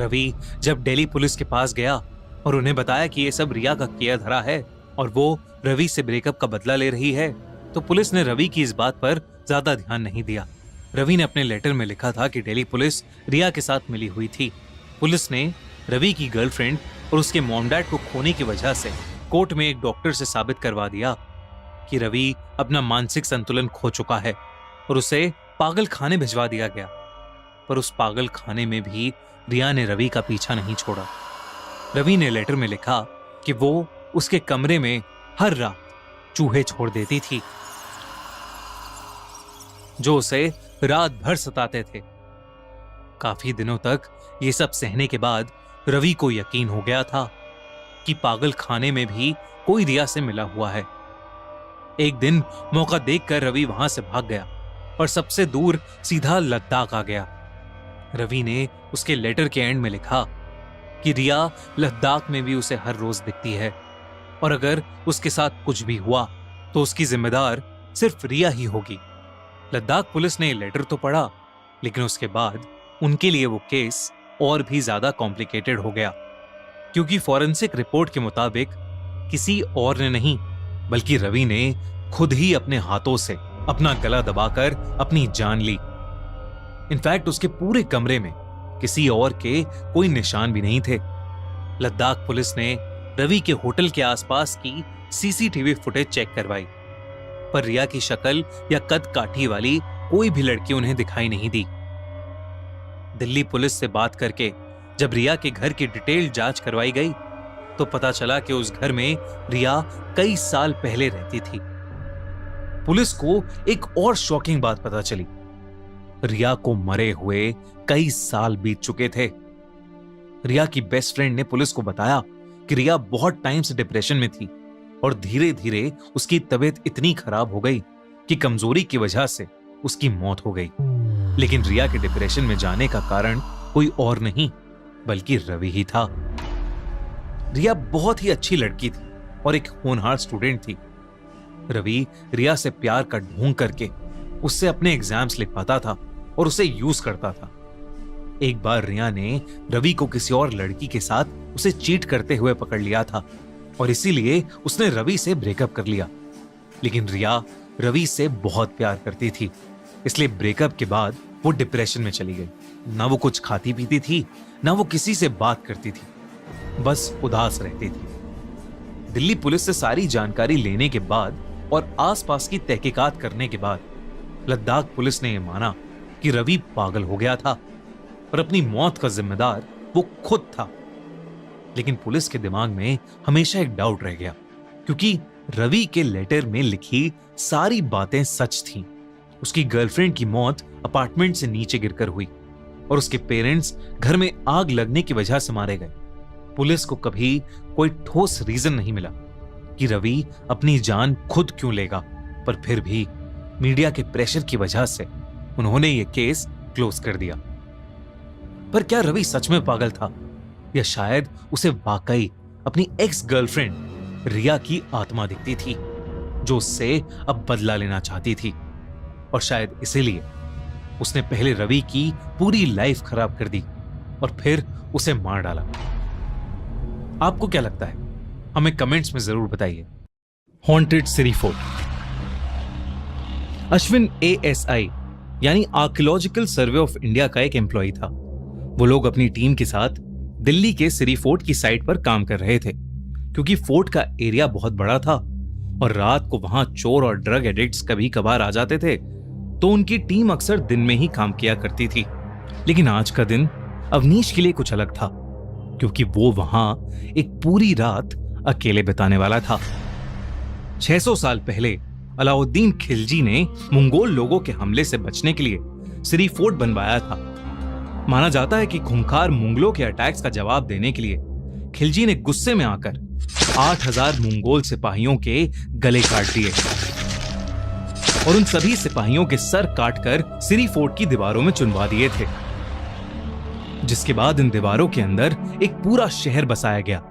रवि जब दिल्ली पुलिस के पास गया और उन्हें बताया कि ये सब रिया का किया धरा है और वो रवि से ब्रेकअप का बदला ले रही है, तो पुलिस ने रवि की इस बात पर ज्यादा ध्यान नहीं दिया। रवि ने अपने लेटर में लिखा था कि दिल्ली पुलिस रिया के साथ मिली हुई थी। पुलिस ने रवि की गर्लफ्रेंड और उसके मॉम डैड को खोने की वजह से कोर्ट में एक डॉक्टर से साबित करवा दिया कि रवि अपना मानसिक संतुलन खो चुका है और उसे पागल खाने भिजवा दिया गया। पर उस पागल खाने में भी रिया ने रवि का पीछा नहीं छोड़ा। रवि ने लेटर में लिखा कि वो उसके कमरे में हर रात चूहे छोड़ देती थी, जो उसे रात भर सताते थे। काफी दिनों तक ये सब सहने के बाद रवि को यकीन हो गया था कि पागल खाने में भी कोई रिया से मिला हुआ है। एक दिन मौका देखकर रवि वहां से भाग गया और सबसे दूर सीधा लद्दाख आ गया। रवि ने उसके लेटर के एंड में लिखा कि रिया लद्दाख में भी उसे हर रोज दिखती है और अगर उसके साथ कुछ भी हुआ तो उसकी जिम्मेदार सिर्फ रिया ही होगी। लद्दाख पुलिस ने लेटर तो पढ़ा, लेकिन उसके बाद उनके लिए वो केस और भी ज्यादा कॉम्प्लिकेटेड हो गया, क्योंकि फॉरेंसिक रिपोर्ट के मुताबिक किसी और ने नहीं बल्कि रवि ने खुद ही अपने हाथों से अपना गला दबाकर अपनी जान ली। इनफैक्ट उसके पूरे कमरे में किसी और के कोई निशान भी नहीं थे। लद्दाख पुलिस ने रवि के होटल के आसपास की सीसीटीवी फुटेज चेक करवाई, पर रिया की शक्ल या कद काठी वाली कोई भी लड़की उन्हें दिखाई नहीं दी। दिल्ली पुलिस से बात करके जब रिया के घर की डिटेल जांच करवाई गई तो पता चला कि उस घर में रिया कई साल पहले रहती थी। पुलिस को एक और शॉकिंग बात पता चली। रिया को मरे हुए कई साल बीत चुके थे। रिया की बेस्ट फ्रेंड ने पुलिस को बताया कि रिया बहुत टाइम से डिप्रेशन में थी और धीरे धीरे उसकी तबीयत इतनी खराब हो गई कि कमजोरी की वजह से उसकी मौत हो गई। लेकिन रिया के डिप्रेशन में जाने का कारण कोई और नहीं बल्कि रवि ही था। रिया बहुत ही अच्छी लड़की थी और एक होनहार स्टूडेंट थी। रवि रिया से प्यार का ढोंग करके उससे अपने एग्जाम्स लिखवाता था और उसे यूज करता था। एक बार रिया ने रवि को किसी और लड़की के साथ उसे चीट करते हुए पकड़ लिया था और इसीलिए उसने रवि से ब्रेकअप कर लिया। लेकिन रिया रवि से बहुत प्यार करती थी, इसलिए ब्रेकअप के बाद वो डिप्रेशन में चली गई। ना वो कुछ खाती पीती थी, ना वो किसी से बात करती थी, बस उदास रहती थी। दिल्ली पुलिस से सारी जानकारी लेने के बाद और आसपास की तहकीकात करने के बाद लद्दाख पुलिस ने यह माना कि रवि पागल हो गया था और अपनी मौत का जिम्मेदार वो खुद था। लेकिन पुलिस के दिमाग में हमेशा एक डाउट रह गया, क्योंकि रवि के लेटर में लिखी सारी बातें सच थीं। उसकी गर्लफ्रेंड की मौत अपार्टमेंट से नीचे गिरकर हुई और उसके पेरेंट्स घर में आग लगने की वजह से मारे गए। पुलिस को कभी कोई ठोस रीजन नहीं मिला कि रवि अपनी जान खुद क्यों लेगा, पर फिर भी मीडिया के प्रेशर की वजह से उन्होंने ये केस क्लोज कर दिया। पर क्या रवि सच में पागल था या शायद उसे वाकई अपनी एक्स गर्लफ्रेंड रिया की आत्मा दिखती थी जो उससे अब बदला लेना चाहती थी, और शायद इसीलिए उसने पहले रवि की पूरी लाइफ खराब कर दी और फिर उसे मार डाला। आपको क्या लगता है, हमें कमेंट्स में जरूर बताइए। हॉन्टेड सिरी फोर्ट। अश्विन ASI यानी आर्कियोलॉजिकल सर्वे ऑफ इंडिया का एक एम्प्लॉय था। वो लोग अपनी टीम के साथ दिल्ली के सिरी फोर्ट की साइट पर काम कर रहे थे। क्योंकि फोर्ट का एरिया बहुत बड़ा था और रात को वहां चोर और ड्रग एडिक्ट्स कभी कभार आ जाते थे, तो उनकी टीम अक्सर दिन में ही काम किया करती थी। लेकिन आज का दिन अवनीश के लिए कुछ अलग था, क्योंकि वो वहां एक पूरी रात अकेले बिताने वाला था। 600 साल पहले अलाउद्दीन खिलजी ने मंगोल लोगों के हमले से बचने के लिए सिरी फोर्ट बनवाया था। माना जाता है कि खूंखार मुगलों के अटैक्स का जवाब देने के लिए खिलजी ने गुस्से में आकर 8000 मंगोल सिपाहियों के गले काट दिए और उन सभी सिपाहियों के सर काटकर सिरी फोर्ट की दीवारों में चुनवा दिए थे। जिसके बाद इन दीवारों के अंदर एक पूरा शहर बसाया गया,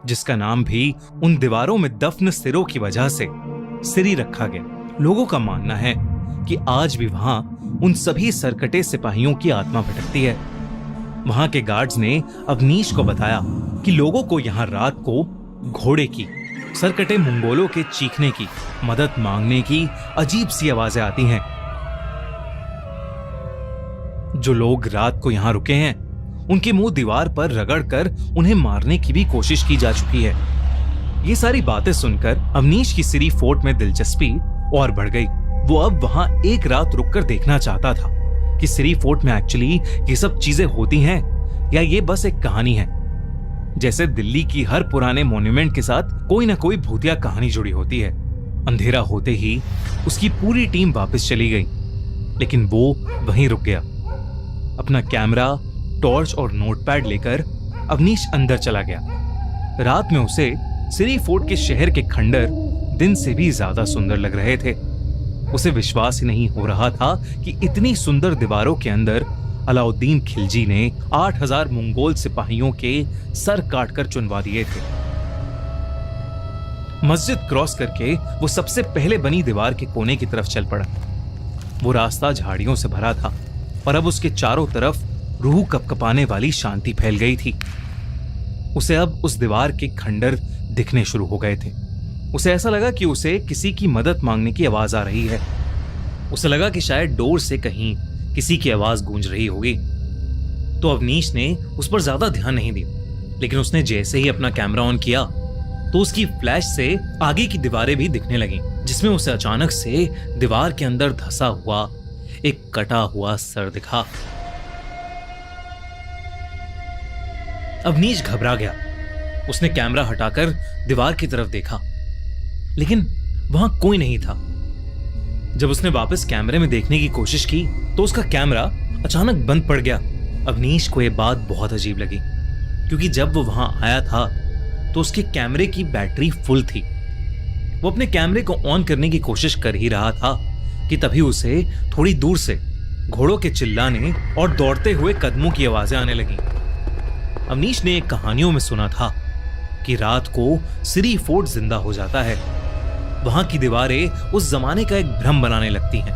जिसका नाम भी उन दीवारों में दफन सिरों की वजह से सिरी रखा गया। लोगों का मानना है कि आज भी वहां उन सभी सरकटे सिपाहियों की आत्मा भटकती है। वहां के गार्ड्स ने अवनीश को बताया कि लोगों को यहां रात को घोड़े की, सरकटे मंगोलों के चीखने की, मदद मांगने की अजीब सी आवाजें आती हैं। जो लोग रात को यहां रुके हैं, उनके मुंह दीवार पर रगड़कर उन्हें मारने की भी कोशिश की जा चुकी है। ये सारी बातें सुनकर अवनीश की सिरी फोर्ट में दिलचस्पी और बढ़ गई। वो अब वहां एक रात रुककर देखना चाहता था कि सिरी फोर्ट में एक्चुअली ये सब चीजें होती हैं या ये बस एक कहानी है। जैसे दिल्ली की हर पुराने मॉन्यूमेंट के साथ कोई ना कोई भूतिया कहानी जुड़ी होती है। अंधेरा होते ही उसकी पूरी टीम वापस चली गई, लेकिन वो वहीं रुक गया। अपना कैमरा, टॉर्च और नोटपैड लेकर अवनीश अंदर चला गया। रात में उसे सिरी फोर्ट के शहर के खंडर दिन से भी ज्यादा सुंदर लग रहे थे। उसे विश्वास ही नहीं हो रहा था कि इतनी सुंदर दीवारों के अंदर अलाउद्दीन खिलजी ने 8000 मंगोल सिपाहियों के सर काटकर चुनवा दिए थे। मस्जिद क्रॉस करके वो सबसे पहले बनी दीवार के कोने की तरफ चल पड़ा। वो रास्ता झाड़ियों से भरा था और अब उसके चारों तरफ रूह कपकपाने वाली शांति फैल गई थी। उसे अब उस दीवार के खंडर दिखने शुरू हो गए थे। उसे ऐसा लगा कि उसे किसी की मदद मांगने की आवाज आ रही है। उसे लगा कि शायद डोर से कहीं किसी की आवाज गूंज रही होगी। तो अवनीश ने उस पर ज्यादा ध्यान नहीं दिया, लेकिन उसने जैसे ही अपना कैमरा ऑन किया तो उसकी फ्लैश से आगे की दीवारें भी दिखने लगीं, जिसमें उसे अचानक से दीवार के अंदर धंसा हुआ एक कटा हुआ सर दिखा। अवनीश घबरा गया। उसने कैमरा हटाकर दीवार की तरफ देखा, लेकिन वहां कोई नहीं था। जब उसने वापस कैमरे में देखने की कोशिश की तो उसका कैमरा अचानक बंद पड़ गया। अवनीश को यह बात बहुत अजीब लगी, क्योंकि जब वो वहां आया था तो उसके कैमरे की बैटरी फुल थी। वो अपने कैमरे को ऑन करने की कोशिश कर ही रहा था कि तभी उसे थोड़ी दूर से घोड़ों के चिल्लाने और दौड़ते हुए कदमों की आवाजें आने लगीं। अवनीश ने कहानियों में सुना था कि रात को सिरी फोर्ट जिंदा हो जाता है। वहां की दीवारें उस जमाने का एक भ्रम बनाने लगती हैं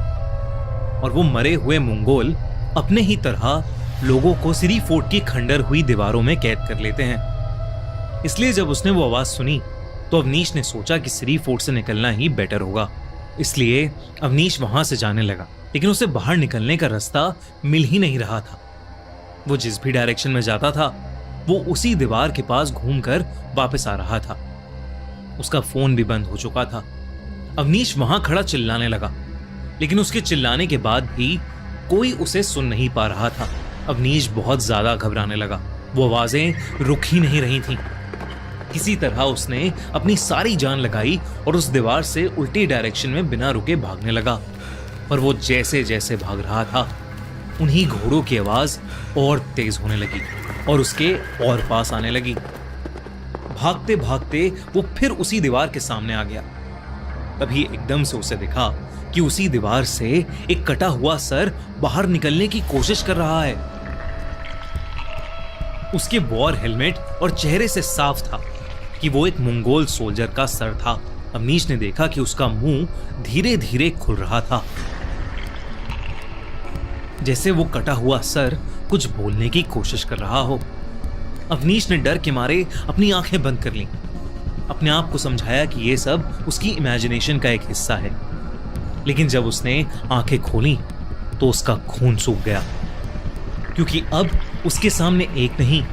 और वो मरे हुए मंगोल अपने ही तरह लोगों को सिरी फोर्ट की खंडर हुई दीवारों में कैद कर लेते हैं। इसलिए जब उसने वो आवाज सुनी तो अवनीश ने सोचा कि सिरी फोर्ट से निकलना ही बेटर होगा। इसलिए अवनीश वहां से जाने लगा, लेकिन उसे बाहर निकलने का रास्ता मिल ही नहीं रहा था। वो जिस भी डायरेक्शन में जाता था वो उसी दीवार के पास घूमकर वापस आ रहा था। उसका फोन भी बंद हो चुका था। अवनीश वहां खड़ा चिल्लाने लगा, लेकिन उसके चिल्लाने के बाद भी कोई उसे सुन नहीं पा रहा था। अवनीश बहुत ज्यादा घबराने लगा। वो आवाजें रुक ही नहीं रही थीं। किसी तरह उसने अपनी सारी जान लगाई और उस दीवार से उल्टी डायरेक्शन में बिना रुके भागने लगा। पर वो जैसे जैसे भाग रहा था, उन्हीं घोड़ों की आवाज और तेज होने लगी और उसके और पास आने लगी। भागते भागते वो फिर उसी दीवार के सामने आ गया। तभी एकदम से उसे दिखा कि उसी दीवार से एक कटा हुआ सर बाहर निकलने की कोशिश कर रहा है। उसके वॉर हेलमेट और चेहरे से साफ था कि वो एक मंगोल सोल्जर का सर था। अवनीश ने देखा कि उसका मुंह धीरे धीरे खुल रहा था, जैसे वो कटा हुआ सर कुछ बोलने की कोशिश कर रहा हो। अवनीश ने डर के मारे अपनी आंखें बंद कर लीं। अपने आप को समझाया कि ये सब उसकी इमेजिनेशन का एक हिस्सा है। लेकिन जब उसने आंखें खोली तो उसका खून सूख गया, क्योंकि अब उसके सामने एक नहीं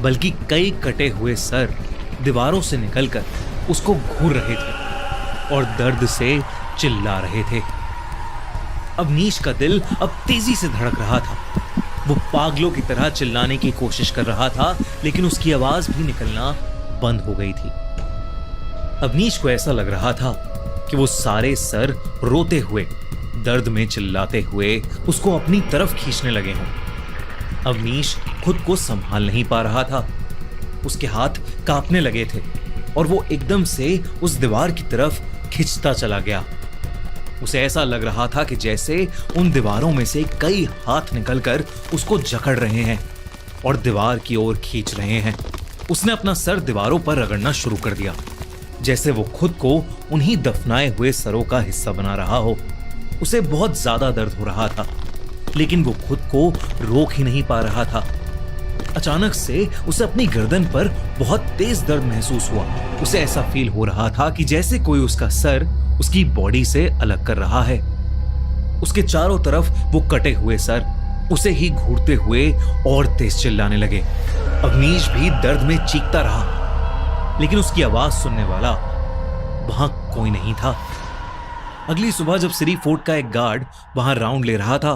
बल्कि कई कटे हुए सर दीवारों से निकलकर उसको घूर रहे थे और दर्द से चिल्ला रहे थे। अवनीश का दिल अब तेजी से धड़क रहा था। वो पागलों की तरह चिल्लाने की कोशिश कर रहा था, लेकिन उसकी आवाज भी निकलना बंद हो गई थी। अवनीश को ऐसा लग रहा था कि वो सारे सर रोते हुए, दर्द में चिल्लाते हुए उसको अपनी तरफ खींचने लगे हों। अवनीश खुद को संभाल नहीं पा रहा था। उसके हाथ कांपने लगे थे और वो एकदम से उस दीवार की तरफ खिंचता चला गया। उसे ऐसा लग रहा था कि जैसे उन दीवारों में से कई हाथ निकलकर उसको जकड़ रहे हैं और दीवार की ओर खींच रहे हैं। उसने अपना सर दीवारों पर रगड़ना शुरू कर दिया, जैसे वो खुद को उन्हीं दफनाए हुए सरों का हिस्सा बना रहा हो। उसे बहुत ज्यादा दर्द हो रहा था, लेकिन वो खुद को रोक ही नहीं पा रहा था। अचानक से उसे अपनी गर्दन पर बहुत तेज दर्द महसूस हुआ। उसे ऐसा फील हो रहा था कि जैसे कोई उसका सर उसकी बॉडी से अलग कर रहा है। उसके चारों तरफ वो कटे हुए सर उसे ही घूरते हुए और तेज चिल्लाने लगे। अवनीश भी दर्द में चीखता रहा, लेकिन उसकी आवाज सुनने वाला वहां कोई नहीं था। अगली सुबह जब सिरी फोर्ट का एक गार्ड वहां राउंड ले रहा था,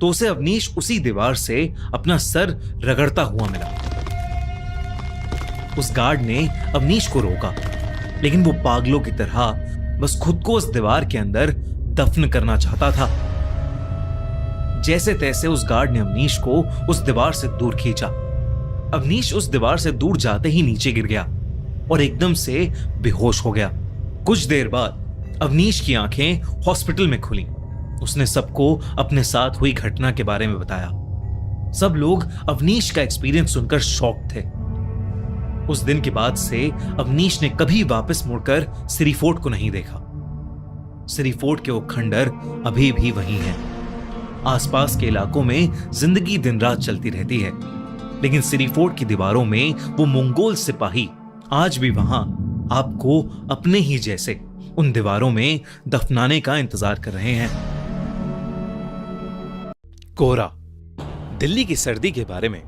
तो उसे अवनीश उसी दीवार से अपना सर रगड़ता हुआ मिला। उस गार्ड ने अवनीश को रोका, लेकिन वो पागलों की तरह बस खुद को उस दीवार के अंदर दफन करना चाहता था। जैसे तैसे उस गार्ड ने अवनीश को उस दीवार से दूर खींचा। अवनीश उस दीवार से दूर जाते ही नीचे गिर गया और एकदम से बेहोश हो गया। कुछ देर बाद अवनीश की आंखें हॉस्पिटल में खुली। उसने सबको अपने साथ हुई घटना के बारे में बताया। सब लोग अवनीश का एक्सपीरियंस सुनकर शॉक थे। उस दिन के बाद से अवनीश ने कभी वापस मुड़कर सिरी फोर्ट को नहीं देखा। सिरी फोर्ट के वो खंडर अभी भी वहीं हैं। आसपास के इलाकों में जिंदगी दिन रात चलती रहती है, लेकिन सिरी फोर्ट की दीवारों में वो मंगोल सिपाही आज भी वहां आपको अपने ही जैसे उन दीवारों में दफनाने का इंतजार कर रहे हैं। कोहरा, दिल्ली की सर्दी के बारे में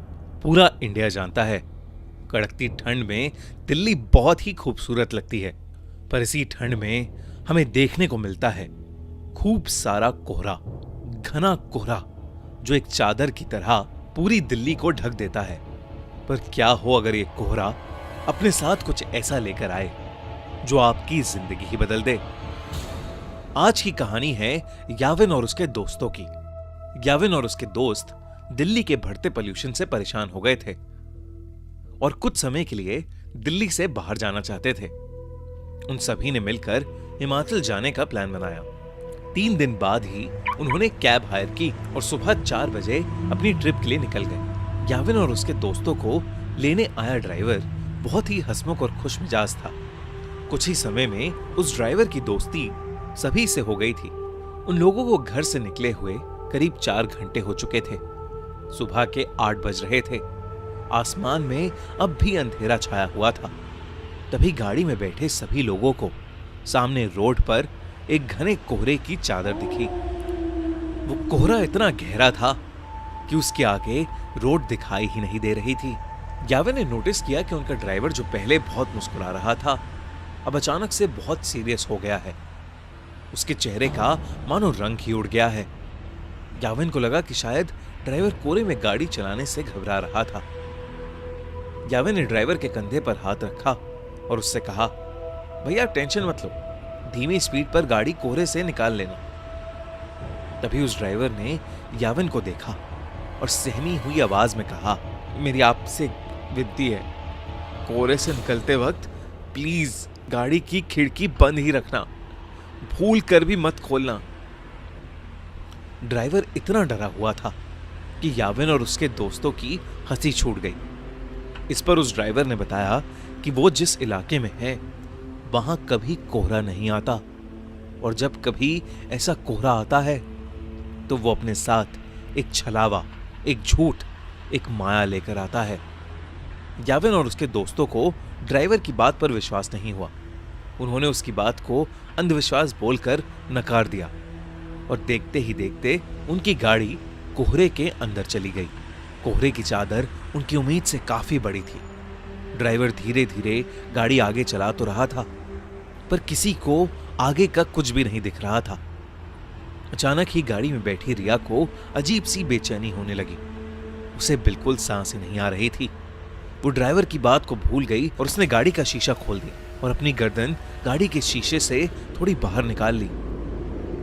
पूरा इंडिया जानता है। कड़कती ठंड में दिल्ली बहुत ही खूबसूरत लगती है, पर इसी ठंड में हमें देखने को मिलता है खूब सारा कोहरा, घना कोहरा जो एक चादर की तरह पूरी दिल्ली को ढक देता है। पर क्या हो अगर ये कोहरा अपने साथ कुछ ऐसा लेकर आए जो आपकी जिंदगी ही बदल दे। आज की कहानी है याविन और उसके दोस्तों की। याविन और उसके दोस्त दिल्ली के बढ़ते पोल्यूशन से परेशान हो गए थे और कुछ समय के लिए दिल्ली से बाहर जाना चाहते थे। उन सभी ने मिलकर हिमाचल जाने का प्लान बनाया। 3 दिन बाद ही उन्होंने कैब हायर की और सुबह 4 बजे अपनी ट्रिप के लिए निकल गए। याविन और उसके दोस्तों को लेने आया ड्राइवर बहुत ही हंसमुख और खुश मिजाज था। कुछ ही समय में उस ड्राइवर की दोस्ती सभी से हो गई थी। उन लोगों को घर से निकले हुए करीब 4 घंटे हो चुके थे। सुबह के 8 बज रहे थे। आसमान में अब भी अंधेरा छाया हुआ था। तभी गाड़ी में बैठे सभी लोगों को सामने रोड पर एक घने कोहरे की चादर दिखी। वो कोहरा इतना गहरा था कि उसके आगे रोड दिखाई ही नहीं दे रही थी। याविन ने नोटिस किया कि उनका ड्राइवर जो पहले बहुत मुस्कुरा रहा था, अब अचानक से बहुत सीरियस हो गया है। उसके चेहरे का मानो रंग ही उड़ गया है। याविन को लगा कि शायद ड्राइवर कोहरे में गाड़ी चलाने से घबरा रहा था। याविन ने ड्राइवर के कंधे पर हाथ रखा और उससे कहा, भैया टेंशन मत लो, धीमी स्पीड पर गाड़ी कोहरे से निकाल लेना। तभी उस ड्राइवर ने याविन को देखा और सहमी हुई आवाज में कहा, मेरी आपसे विनती है, कोहरे से निकलते वक्त प्लीज गाड़ी की खिड़की बंद ही रखना, भूल कर भी मत खोलना। ड्राइवर इतना डरा हुआ था कि याविन और उसके दोस्तों की हंसी छूट गई। इस पर उस ड्राइवर ने बताया कि वो जिस इलाके में है वहां कभी कोहरा नहीं आता, और जब कभी ऐसा कोहरा आता है तो वो अपने साथ एक छलावा, एक झूठ, एक माया लेकर आता है। याविन और उसके दोस्तों को ड्राइवर की बात पर विश्वास नहीं हुआ। उन्होंने उसकी बात को अंधविश्वास बोलकर नकार दिया और देखते ही देखते उनकी गाड़ी कोहरे के अंदर चली गई। कोहरे की चादर उनकी उम्मीद से काफी बड़ी थी। ड्राइवर धीरे धीरे गाड़ी आगे चला तो रहा था, पर किसी को आगे का कुछ भी नहीं दिख रहा था। अचानक ही गाड़ी में बैठी रिया को अजीब सी बेचैनी होने लगी। उसे बिल्कुल सांस ही नहीं आ रही थी। वो ड्राइवर की बात को भूल गई और उसने गाड़ी का शीशा खोल दिया और अपनी गर्दन गाड़ी के शीशे से थोड़ी बाहर निकाल ली।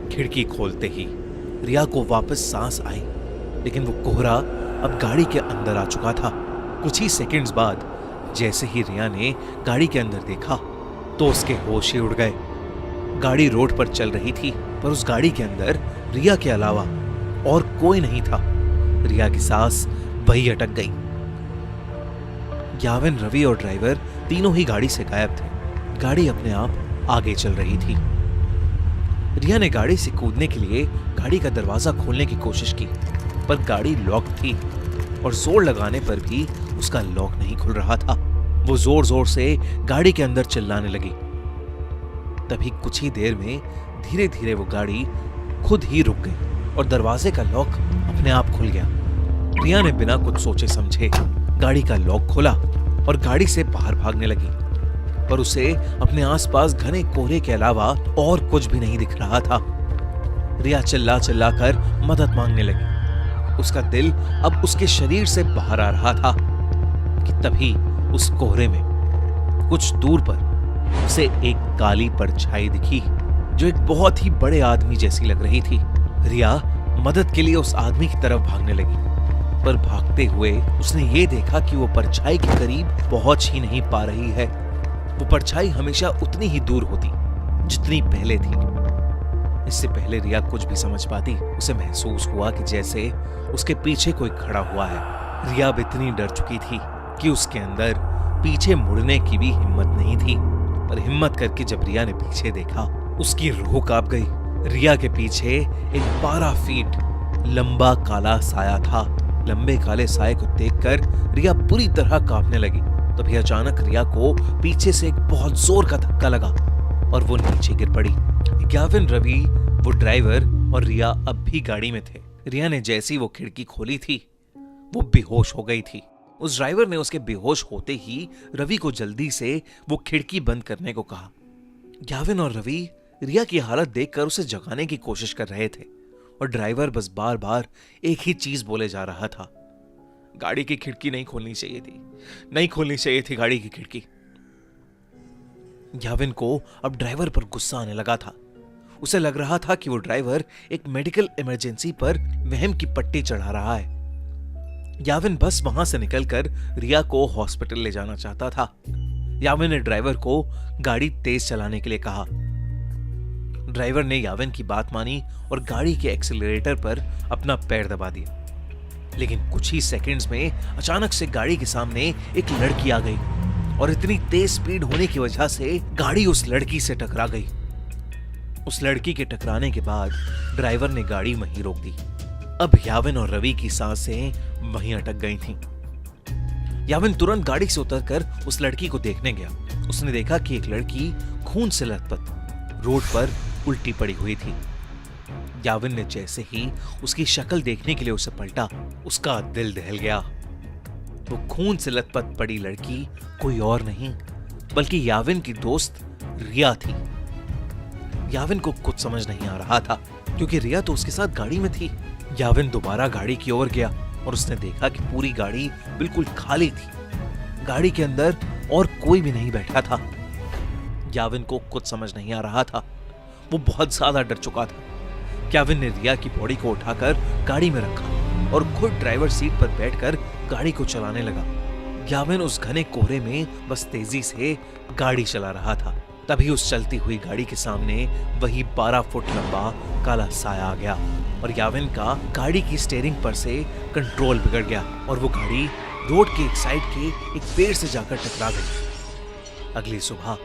खिड़की खोलते ही रिया को वापस सांस आई, लेकिन वो कोहरा अब गाड़ी के अंदर आ चुका था। कुछ ही सेकंड्स बाद जैसे ही रिया ने गाड़ी के अंदर देखा तो उसके होश ही उड़ गए। गाड़ी रोड पर चल रही थी, पर उस गाड़ी के अंदर रिया के अलावा और कोई नहीं था। रिया की सांस वही अटक गई। याविन, रवि और ड्राइवर तीनों ही गाड़ी से गायब थे। गाड़ी अपने आप आगे चल रही थी। रिया ने गाड़ी से कूदने के लिए गाड़ी का दरवाजा खोलने की कोशिश की, पर गाड़ी लॉक थी और जोर लगाने पर भी उसका लॉक नहीं खुल रहा था। वो जोर जोर से गाड़ी के अंदर चिल्लाने लगी। तभी कुछ ही देर में धीरे धीरे वो गाड़ी खुद ही रुक गई और दरवाजे का लॉक अपने आप खुल गया। रिया ने बिना कुछ सोचे समझे गाड़ी का लॉक खोला और गाड़ी से बाहर भागने लगी, पर उसे अपने आसपास घने कोहरे के अलावा और कुछ भी नहीं दिख रहा था। रिया चिल्ला चिल्ला कर मदद मांगने लगी। उसका दिल अब उसके शरीर से बाहर आ रहा था कि तभी उस कोहरे में कुछ दूर पर उसे एक काली परछाई दिखी जो एक बहुत ही बड़े आदमी जैसी लग रही थी। रिया मदद के लिए उस आदमी की तरफ भागने लगी, पर भागते हुए उसने ये देखा कि वो परछाई के करीब पहुंच ही नहीं पा रही है। वो परछाई हमेशा उतनी ही दूर होती जितनी पहले थी। इससे पहले रिया कुछ भी समझ पाती, उसे महसूस हुआ कि जैसे उसके पीछे कोई खड़ा हुआ है। रिया अब इतनी डर चुकी थी कि उसके अंदर पीछे मुड़ने की भी हिम्मत नहीं थी, पर हिम्मत करके जब रिया ने पीछे देखा उसकी रूह कांप गई। रिया के पीछे एक 12 फीट लंबा काला साया था। लंबे काले साये को देखकर रिया बुरी तरह कांपने लगी। तभी अचानक रिया को पीछे से एक बहुत जोर का धक्का लगा और वो नीचे गिर पड़ी। याविन, रवि, वो ड्राइवर और रिया अब भी गाड़ी में थे। रिया ने जैसी वो खिड़की खोली थी वो बेहोश हो गई थी। उस ड्राइवर ने उसके बेहोश होते ही रवि को जल्दी से वो खिड़की बंद करने को कहा। याविन और रवि रिया की हालत देखकर उसे जगाने की कोशिश कर रहे थे और ड्राइवर बस बार बार एक ही चीज बोले जा रहा था, गाड़ी की खिड़की नहीं खोलनी चाहिए थी, नहीं खोलनी चाहिए थी गाड़ी की खिड़की। याविन को अब ड्राइवर पर गुस्सा आने लगा था। उसे लग रहा था कि वो ड्राइवर एक मेडिकल इमरजेंसी पर वहम की पट्टी चढ़ा रहा है। याविन बस वहां से निकलकर रिया को हॉस्पिटल ले जाना चाहता था। याविन ने ड्राइवर को गाड़ी तेज चलाने के लिए कहा। ड्राइवर ने याविन की बात मानी और गाड़ी के एक्सीलरेटर पर अपना पैर दबा दिया। लेकिन कुछ ही सेकंड्स में अचानक से गाड़ी के सामने एक लड़की आ गई और इतनी तेज स्पीड होने की वजह से गाड़ी उस लड़की से टकरा गई। उस लड़की के टकराने के बाद ड्राइवर ने गाड़ी वहीं रोक दी। अब याविन और रवि की सांसें वहीं अटक गई थीं। याविन तुरंत गाड़ी से उतरकर उस लड़की को देखने गया। उसने देखा कि एक लड़की खून से लथपथ रोड पर उल्टी पड़ी हुई थी। याविन ने जैसे ही उसकी शक्ल देखने के लिए उसे पलटा, उसका दिल दहल गया। वो खून से लथपथ पड़ी लड़की कोई और नहीं बल्कि याविन की दोस्त रिया थी। याविन को कुछ समझ नहीं आ रहा था क्योंकि रिया तो उसके साथ गाड़ी में थी। याविन दोबारा गाड़ी की ओर गया और उसने देखा कि पूरी गाड़ी बिल्कुल खाली थी। गाड़ी के अंदर और कोई भी नहीं बैठा था। याविन को कुछ समझ नहीं आ रहा था। वो बहुत ज्यादा डर चुका था। याविन ने रिया की बॉडी को उठाकर गाड़ी में रखा और खुद ड्राइवर सीट पर बैठकर गाड़ी को चलाने लगा। याविन उस घने कोहरे में बस तेजी से गाड़ी चला रहा था। तभी उस चलती हुई गाड़ी के सामने वही 12 फुट लंबा काला साया आ गया और याविन का गाड़ी की स्टीयरिंग पर से कंट्रोल बिगड़ गया और वो गाड़ी रोड के एक साइड के एक पेड़ से जाकर टकरा गई। अगली सुबह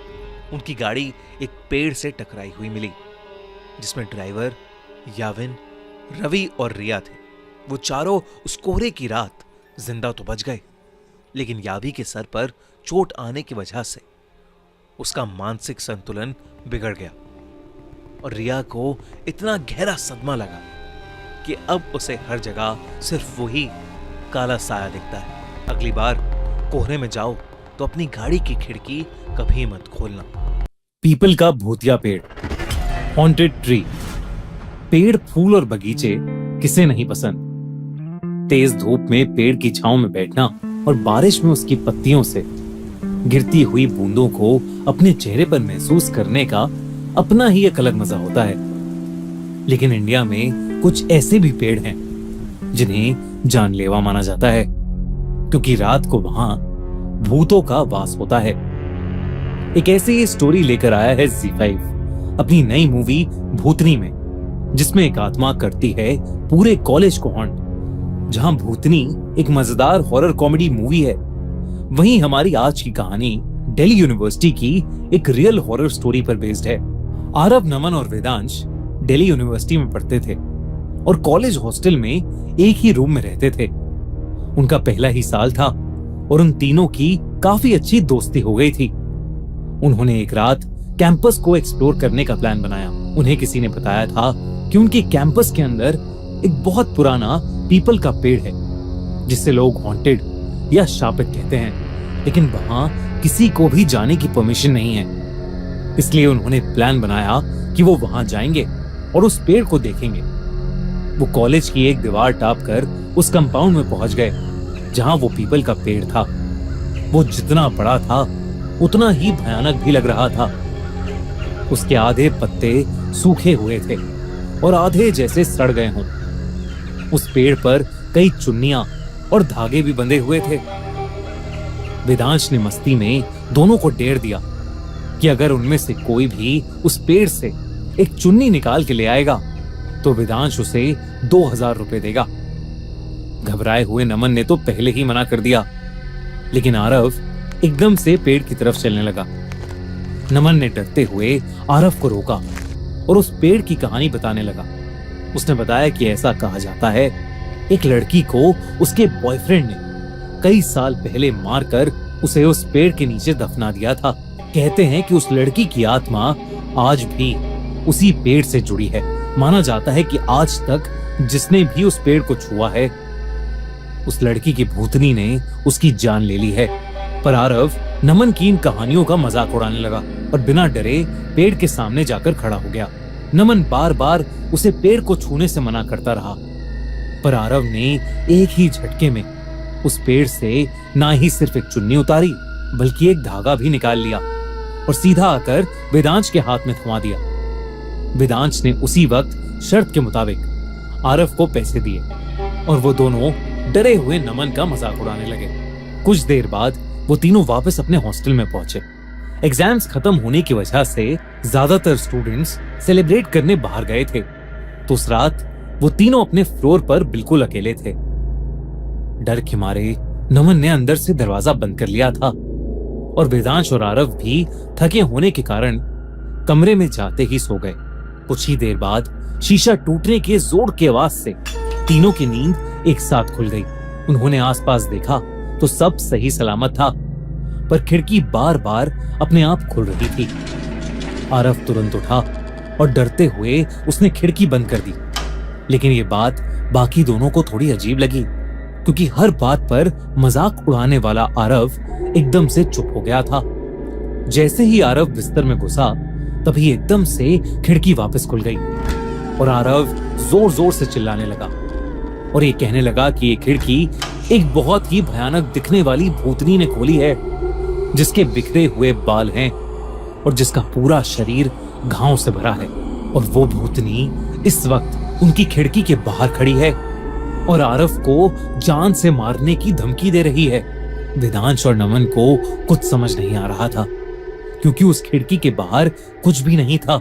उनकी गाड़ी एक पेड़ से टकराई हुई मिली जिसमें ड्राइवर, याविन, रवि और रिया थे। वो चारों उस कोहरे की रात जिंदा तो बच गए, लेकिन यावी के सर पर चोट आने की वजह से उसका मानसिक संतुलन बिगड़ गया और रिया को इतना गहरा सदमा लगा कि अब उसे हर जगह सिर्फ वही काला साया दिखता है। अगली बार कोहरे में जाओ तो अपनी गाड़ी की खिड़की कभी मत खोलना। पीपल का भूतिया पेड़, हॉन्टेड ट्री। पेड़, फूल और बगीचे किसे नहीं पसंद। तेज धूप में पेड़ की छांव में बैठना और बारिश में उसकी पत्तियों से गिरती हुई बूंदों को अपने चेहरे पर महसूस करने का अपना ही एक अलग मजा होता है। लेकिन इंडिया में कुछ ऐसे भी पेड़ हैं जिन्हें जानलेवा माना जाता है, क्योंकि रात को वहां भूतों का वास होता है। एक ऐसी ही स्टोरी लेकर आया है ZEE5 अपनी नई मूवी भूतनी में, जिसमें एक आत्मा करती है पूरे कॉलेज को हॉन्ट। जहां भूतनी एक मजेदार हॉरर कॉमेडी मूवी है, वहीं हमारी आज की कहानी दिल्ली यूनिवर्सिटी की एक रियल हॉरर स्टोरी पर बेस्ड है। आरव, नमन और वेदांश दिल्ली यूनिवर्सिटी में पढ़ते थे और कॉलेज हॉस्टल में एक ही रूम में रहते थे। उनका पहला ही साल था और उन तीनों की काफी अच्छी दोस्ती हो गई थी। उन्होंने एक रात कैंपस को एक्सप्लोर करने का प्लान बनाया। उन्हें किसी ने बताया था कि उनके कैंपस के अंदर एक बहुत पुराना पीपल का पेड़ है, जिसे लोग हॉन्टेड या शापित कहते हैं, लेकिन वहां किसी को भी जाने की परमिशन नहीं है। इसलिए उन्होंने प्लान बनाया कि वो वहां जाएंगे और उस पेड़ को देखेंगे। वो कॉलेज की एक दीवार टाप कर उस कंपाउंड में पहुंच गए जहां वो पीपल का पेड़ था। वो जितना बड़ा था उतना ही भयानक भी लग रहा था। उसके आधे पत्ते सूखे हुए थे और आधे जैसे सड़ गए हों। उस पेड़ पर कई चुन्नियां और धागे भी बंधे हुए थे। वेदांश ने मस्ती में दोनों को डेर दिया कि अगर उनमें से कोई भी उस पेड़ से एक चुन्नी निकाल के ले आएगा तो वेदांश उसे 2000 रुपए देगा। घबराए हुए नमन ने तो पहले ही मना कर दिया, लेकिन आरव एकदम से पेड़ की तरफ चलने लगा। नमन ने डरते हुए आरव को रोका और उस पेड़ की कहानी बताने लगा। उसने बताया कि ऐसा कहा जाता है, एक लड़की को उसके बॉयफ्रेंड ने कई साल पहले मारकर उसे उस पेड़ के नीचे दफना दिया था। कहते हैं कि उस लड़की की आत्मा आज भी उसी पेड़ से जुड़ी है। माना जाता है कि आज तक जिसने भी उस पेड़ को छुआ है, उस लड़की की भूतनी ने उसकी जान ले ली है। पर आरव नमन की इन कहानियों का मजाक उड़ाने लगा और बिना डरे पेड़ के सामने जाकर खड़ा हो गया। नमन बार बार उसे पेड़ को छूने से मना करता रहा, पर आरव ने एक ही झटके में उस पेड़ से ना ही सिर्फ एक चुन्नी उतारी, बल्कि एक धागा भी निकाल लिया और सीधा आकर वेदांश के हाथ में थमा दिया। वेदांश ने उसी वक्त शर्त के मुताबिक आरव को पैसे दिए और वो दोनों डरे हुए नमन का मजाक उड़ाने लगे। कुछ देर बाद वो तीनों वापस अपने हॉस्टल में पहुंचे। एग्जाम्स खत्म होने की वजह से ज्यादातर स्टूडेंट्स सेलिब्रेट करने बाहर गए थे, तो उस रात वो तीनों अपने फ्लोर पर बिल्कुल अकेले थे। डर के मारे नमन ने अंदर से दरवाजा बंद कर लिया था और वेदांश और आरव भी थके होने के कारण कमरे में जाते ही सो गए। कुछ ही देर बाद शीशा टूटने के जोर की आवाज से तीनों की नींद एक साथ खुल गई। उन्होंने आसपास देखा तो सब सही सलामत था, पर खिड़की बार बार अपने आप खुल रही थी। आरव तुरंत उठा और डरते हुए उसने खिड़की बंद कर दी। लेकिन ये बात बाकी दोनों को थोड़ी अजीब लगी, क्योंकि हर बात पर मजाक उड़ाने वाला आरव एकदम से चुप हो गया था। जैसे ही आरव बिस्तर में घुसा, तभी एकदम से खिड़की वापस खुल गई और आरव जोर जोर से चिल्लाने लगा और ये कहने लगा कि ये खिड़की एक बहुत ही भयानक दिखने वाली भूतनी ने खोली है, जिसके बिखरे हुए बाल हैं और जिसका पूरा शरीर घावों से भरा है। और वो भूतनी इस वक्त उनकी खिड़की के बाहर खड़ी है और आरव को जान से मारने की धमकी दे रही है। वेदांश और नमन को कुछ समझ नहीं आ रहा था, क्योंकि उस खिड़की के बाहर कुछ भी नहीं था।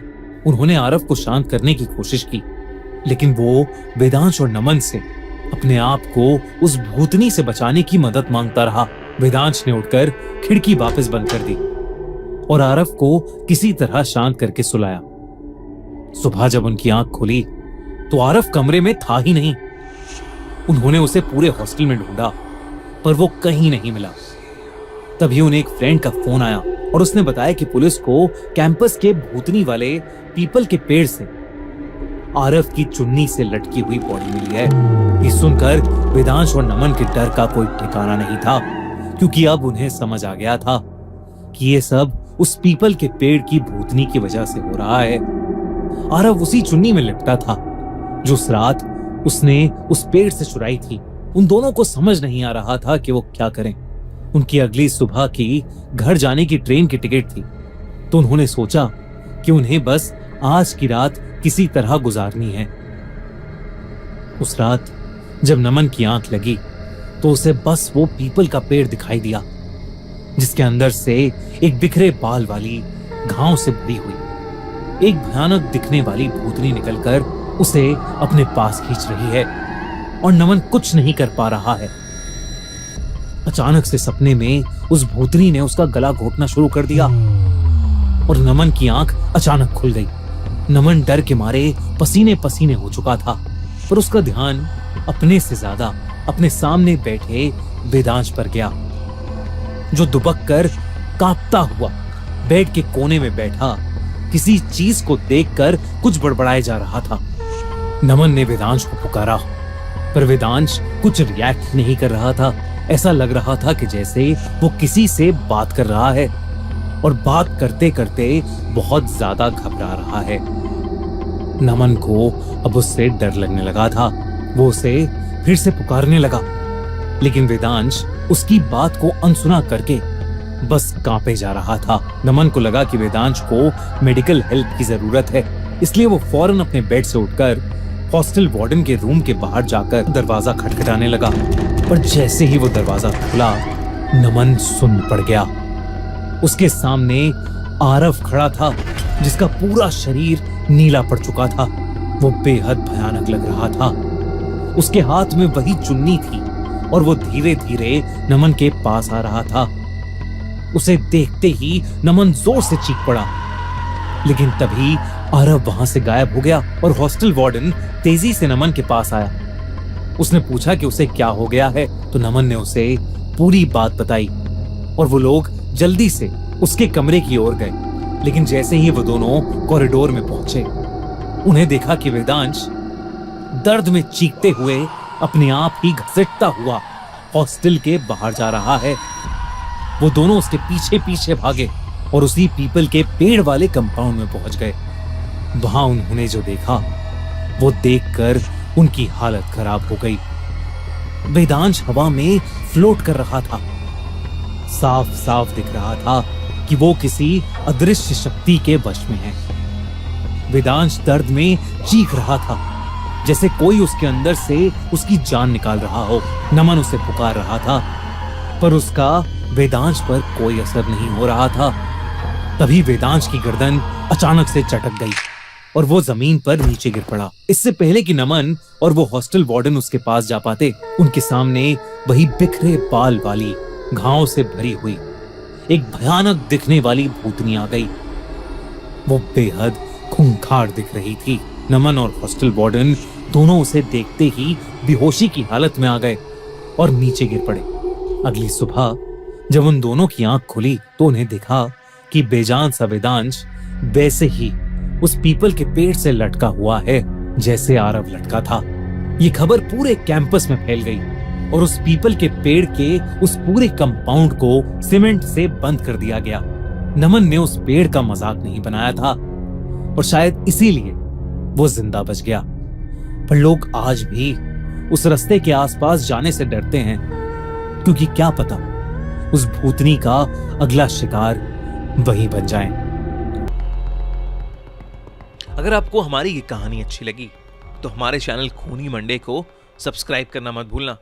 उन्होंने आरव को शांत करने की कोशिश की, लेकिन वो वेदांश और नमन से अपने आप को उस भूतनी से बचाने की मदद मांगता रहा। वेदांश ने उठकर खिड़की वापस बंद कर दी और आरव को किसी तरह शांत करके सुलाया। सुबह जब उनकी आंख खुली तो आरव कमरे में था ही नहीं। उन्होंने उसे पूरे हॉस्टल में ढूंढा, पर वो कहीं नहीं मिला। तभी उन्हें एक फ्रेंड का फोन आया और उसने बताया कि पुलिस को कैंपस के भूतनी वाले पीपल के पेड़ से आरव की चुन्नी से लटकी हुई बॉडी मिली है। ये सुनकर वेदांश और नमन के डर का कोई ठिकाना नहीं था, क्योंकि अब उन्हें समझ आ गया था कि ये सब उस पीपल के पेड़ की भूतनी की वजह से हो रहा है। आरव उसी चुन्नी में लिपटा था जो उस रात उसने उस पेड़ से चुराई थी। उन दोनों को समझ नहीं आ रहा था कि वो क्या करें। उनकी अगली सुबह की घर जाने की ट्रेन की टिकट थी, तो उन्होंने सोचा कि उन्हें बस आज की रात किसी तरह गुजारनी है। उस रात जब नमन की आंख लगी तो उसे बस वो पीपल का पेड़ दिखाई दिया, जिसके अंदर से एक बिखरे बाल वाली, घाव से भरी हुई एक भयानक दिखने वाली भूतनी निकलकर उसे अपने पास खींच रही है और नमन कुछ नहीं कर पा रहा है। अचानक से सपने में उस भूतनी ने उसका गला घोटना शुरू कर दिया और नमन की आंख अचानक खुल गई। नमन डर के मारे पसीने पसीने हो चुका था, पर उसका ध्यान अपने से ज्यादा अपने सामने बैठे वेदांश पर गया, जो दुबक कर कांपता हुआ बेड के कोने में बैठा किसी चीज को देखकर कुछ बड़बड़ाए जा रहा था। नमन ने वेदांश को पुकारा, पर वेदांश कुछ रिएक्ट नहीं कर रहा था। ऐसा लग रहा था कि जैसे वो किसी से बात कर रहा है और बात करते करते बहुत ज्यादा घबरा रहा है। नमन को अब उससे डर लगने लगा था। वो उसे फिर से पुकारने लगा, लेकिन वेदांश उसकी बात को अनसुना करके बस कांपे जा रहा था। नमन को लगा कि वेदांश को मेडिकल हेल्प की जरूरत है, इसलिए वो फौरन अपने बेड से उठकर हॉस्टल वार्डन के रूम के बाहर जाकर दरवाजा खटखटाने लगा। पर जैसे ही वो दरवाजा खुला, नमन सुन्न पड़ गया। उसके सामने आरव खड़ा था, जिसका पूरा शरीर नीला पड़ चुका था। वो बेहद भयानक लग रहा था। उसके हाथ में वही चुन्नी थी और वो धीरे धीरे नमन के पास आ रहा था। उसे देखते ही नमन जोर से चीख पड़ा, लेकिन तभी आरव वहां से गायब हो गया और हॉस्टल वार्डन तेजी से नमन के पास आया। उसने पूछा कि उसे क्या हो गया है, तो नमन ने उसे पूरी बात बताई और वो लोग जल्दी से उसके कमरे की ओर गए। लेकिन जैसे ही वो दोनों कॉरिडोर में पहुंचे, उन्हें देखा कि वेदांश दर्द में चीखते हुए अपने आप ही घसीटता हुआ हॉस्टल के बाहर जा रहा है। वो दोनों उसके पीछे पीछे भागे और उसी पीपल के पेड़ वाले कंपाउंड में पहुंच गए। वहां उन्होंने जो देखा वो देखकर उनकी हालत खराब हो गई। वेदांश हवा में फ्लोट कर रहा था। साफ साफ दिख रहा था कि वो किसी अदृश्य शक्ति के वश में है। वेदांश दर्द में चीख रहा था, जैसे कोई उसके अंदर से उसकी जान निकाल रहा हो। नमन उसे पुकार रहा था, पर उसका वेदांश पर कोई असर नहीं हो रहा था। तभी वेदांश की गर्दन अचानक से चटक गई और वो जमीन पर नीचे गिर पड़ा। इससे पहले कि नमन और वो हॉस्टल वार्डन उसके पास जा पाते, उनके सामने वही बिखरे बाल वाली, घाव से भरी हुई एक भयानक दिखने वाली भूतनी आ गई। वो बेहद खूंखार दिख रही थी। नमन और हॉस्टल वार्डन दोनों उसे देखते ही बेहोशी की हालत में आ गए और नीचे गिर पड़े। अगली सुबह जब उन दोनों की आंख खुली तो उन्हें देखा कि बेजान सा वेदांश वैसे ही उस पीपल के पेड़ से लटका हुआ है जैसे आरव लटका था। ये खबर पूरे कैंपस में फैल गई और उस पीपल के पेड़ के उस पूरे कंपाउंड को सीमेंट से बंद कर दिया गया। नमन ने उस पेड़ का मजाक नहीं बनाया था और शायद इसीलिए वो जिंदा बच गया। पर लोग आज भी उस रास्ते के आसपास जाने से डरते हैं, क्योंकि क्या पता उस भूतनी का अगला शिकार वही बन जाए। अगर आपको हमारी ये कहानी अच्छी लगी तो हमारे चैनल खूनी मंडे को सब्सक्राइब करना मत भूलना।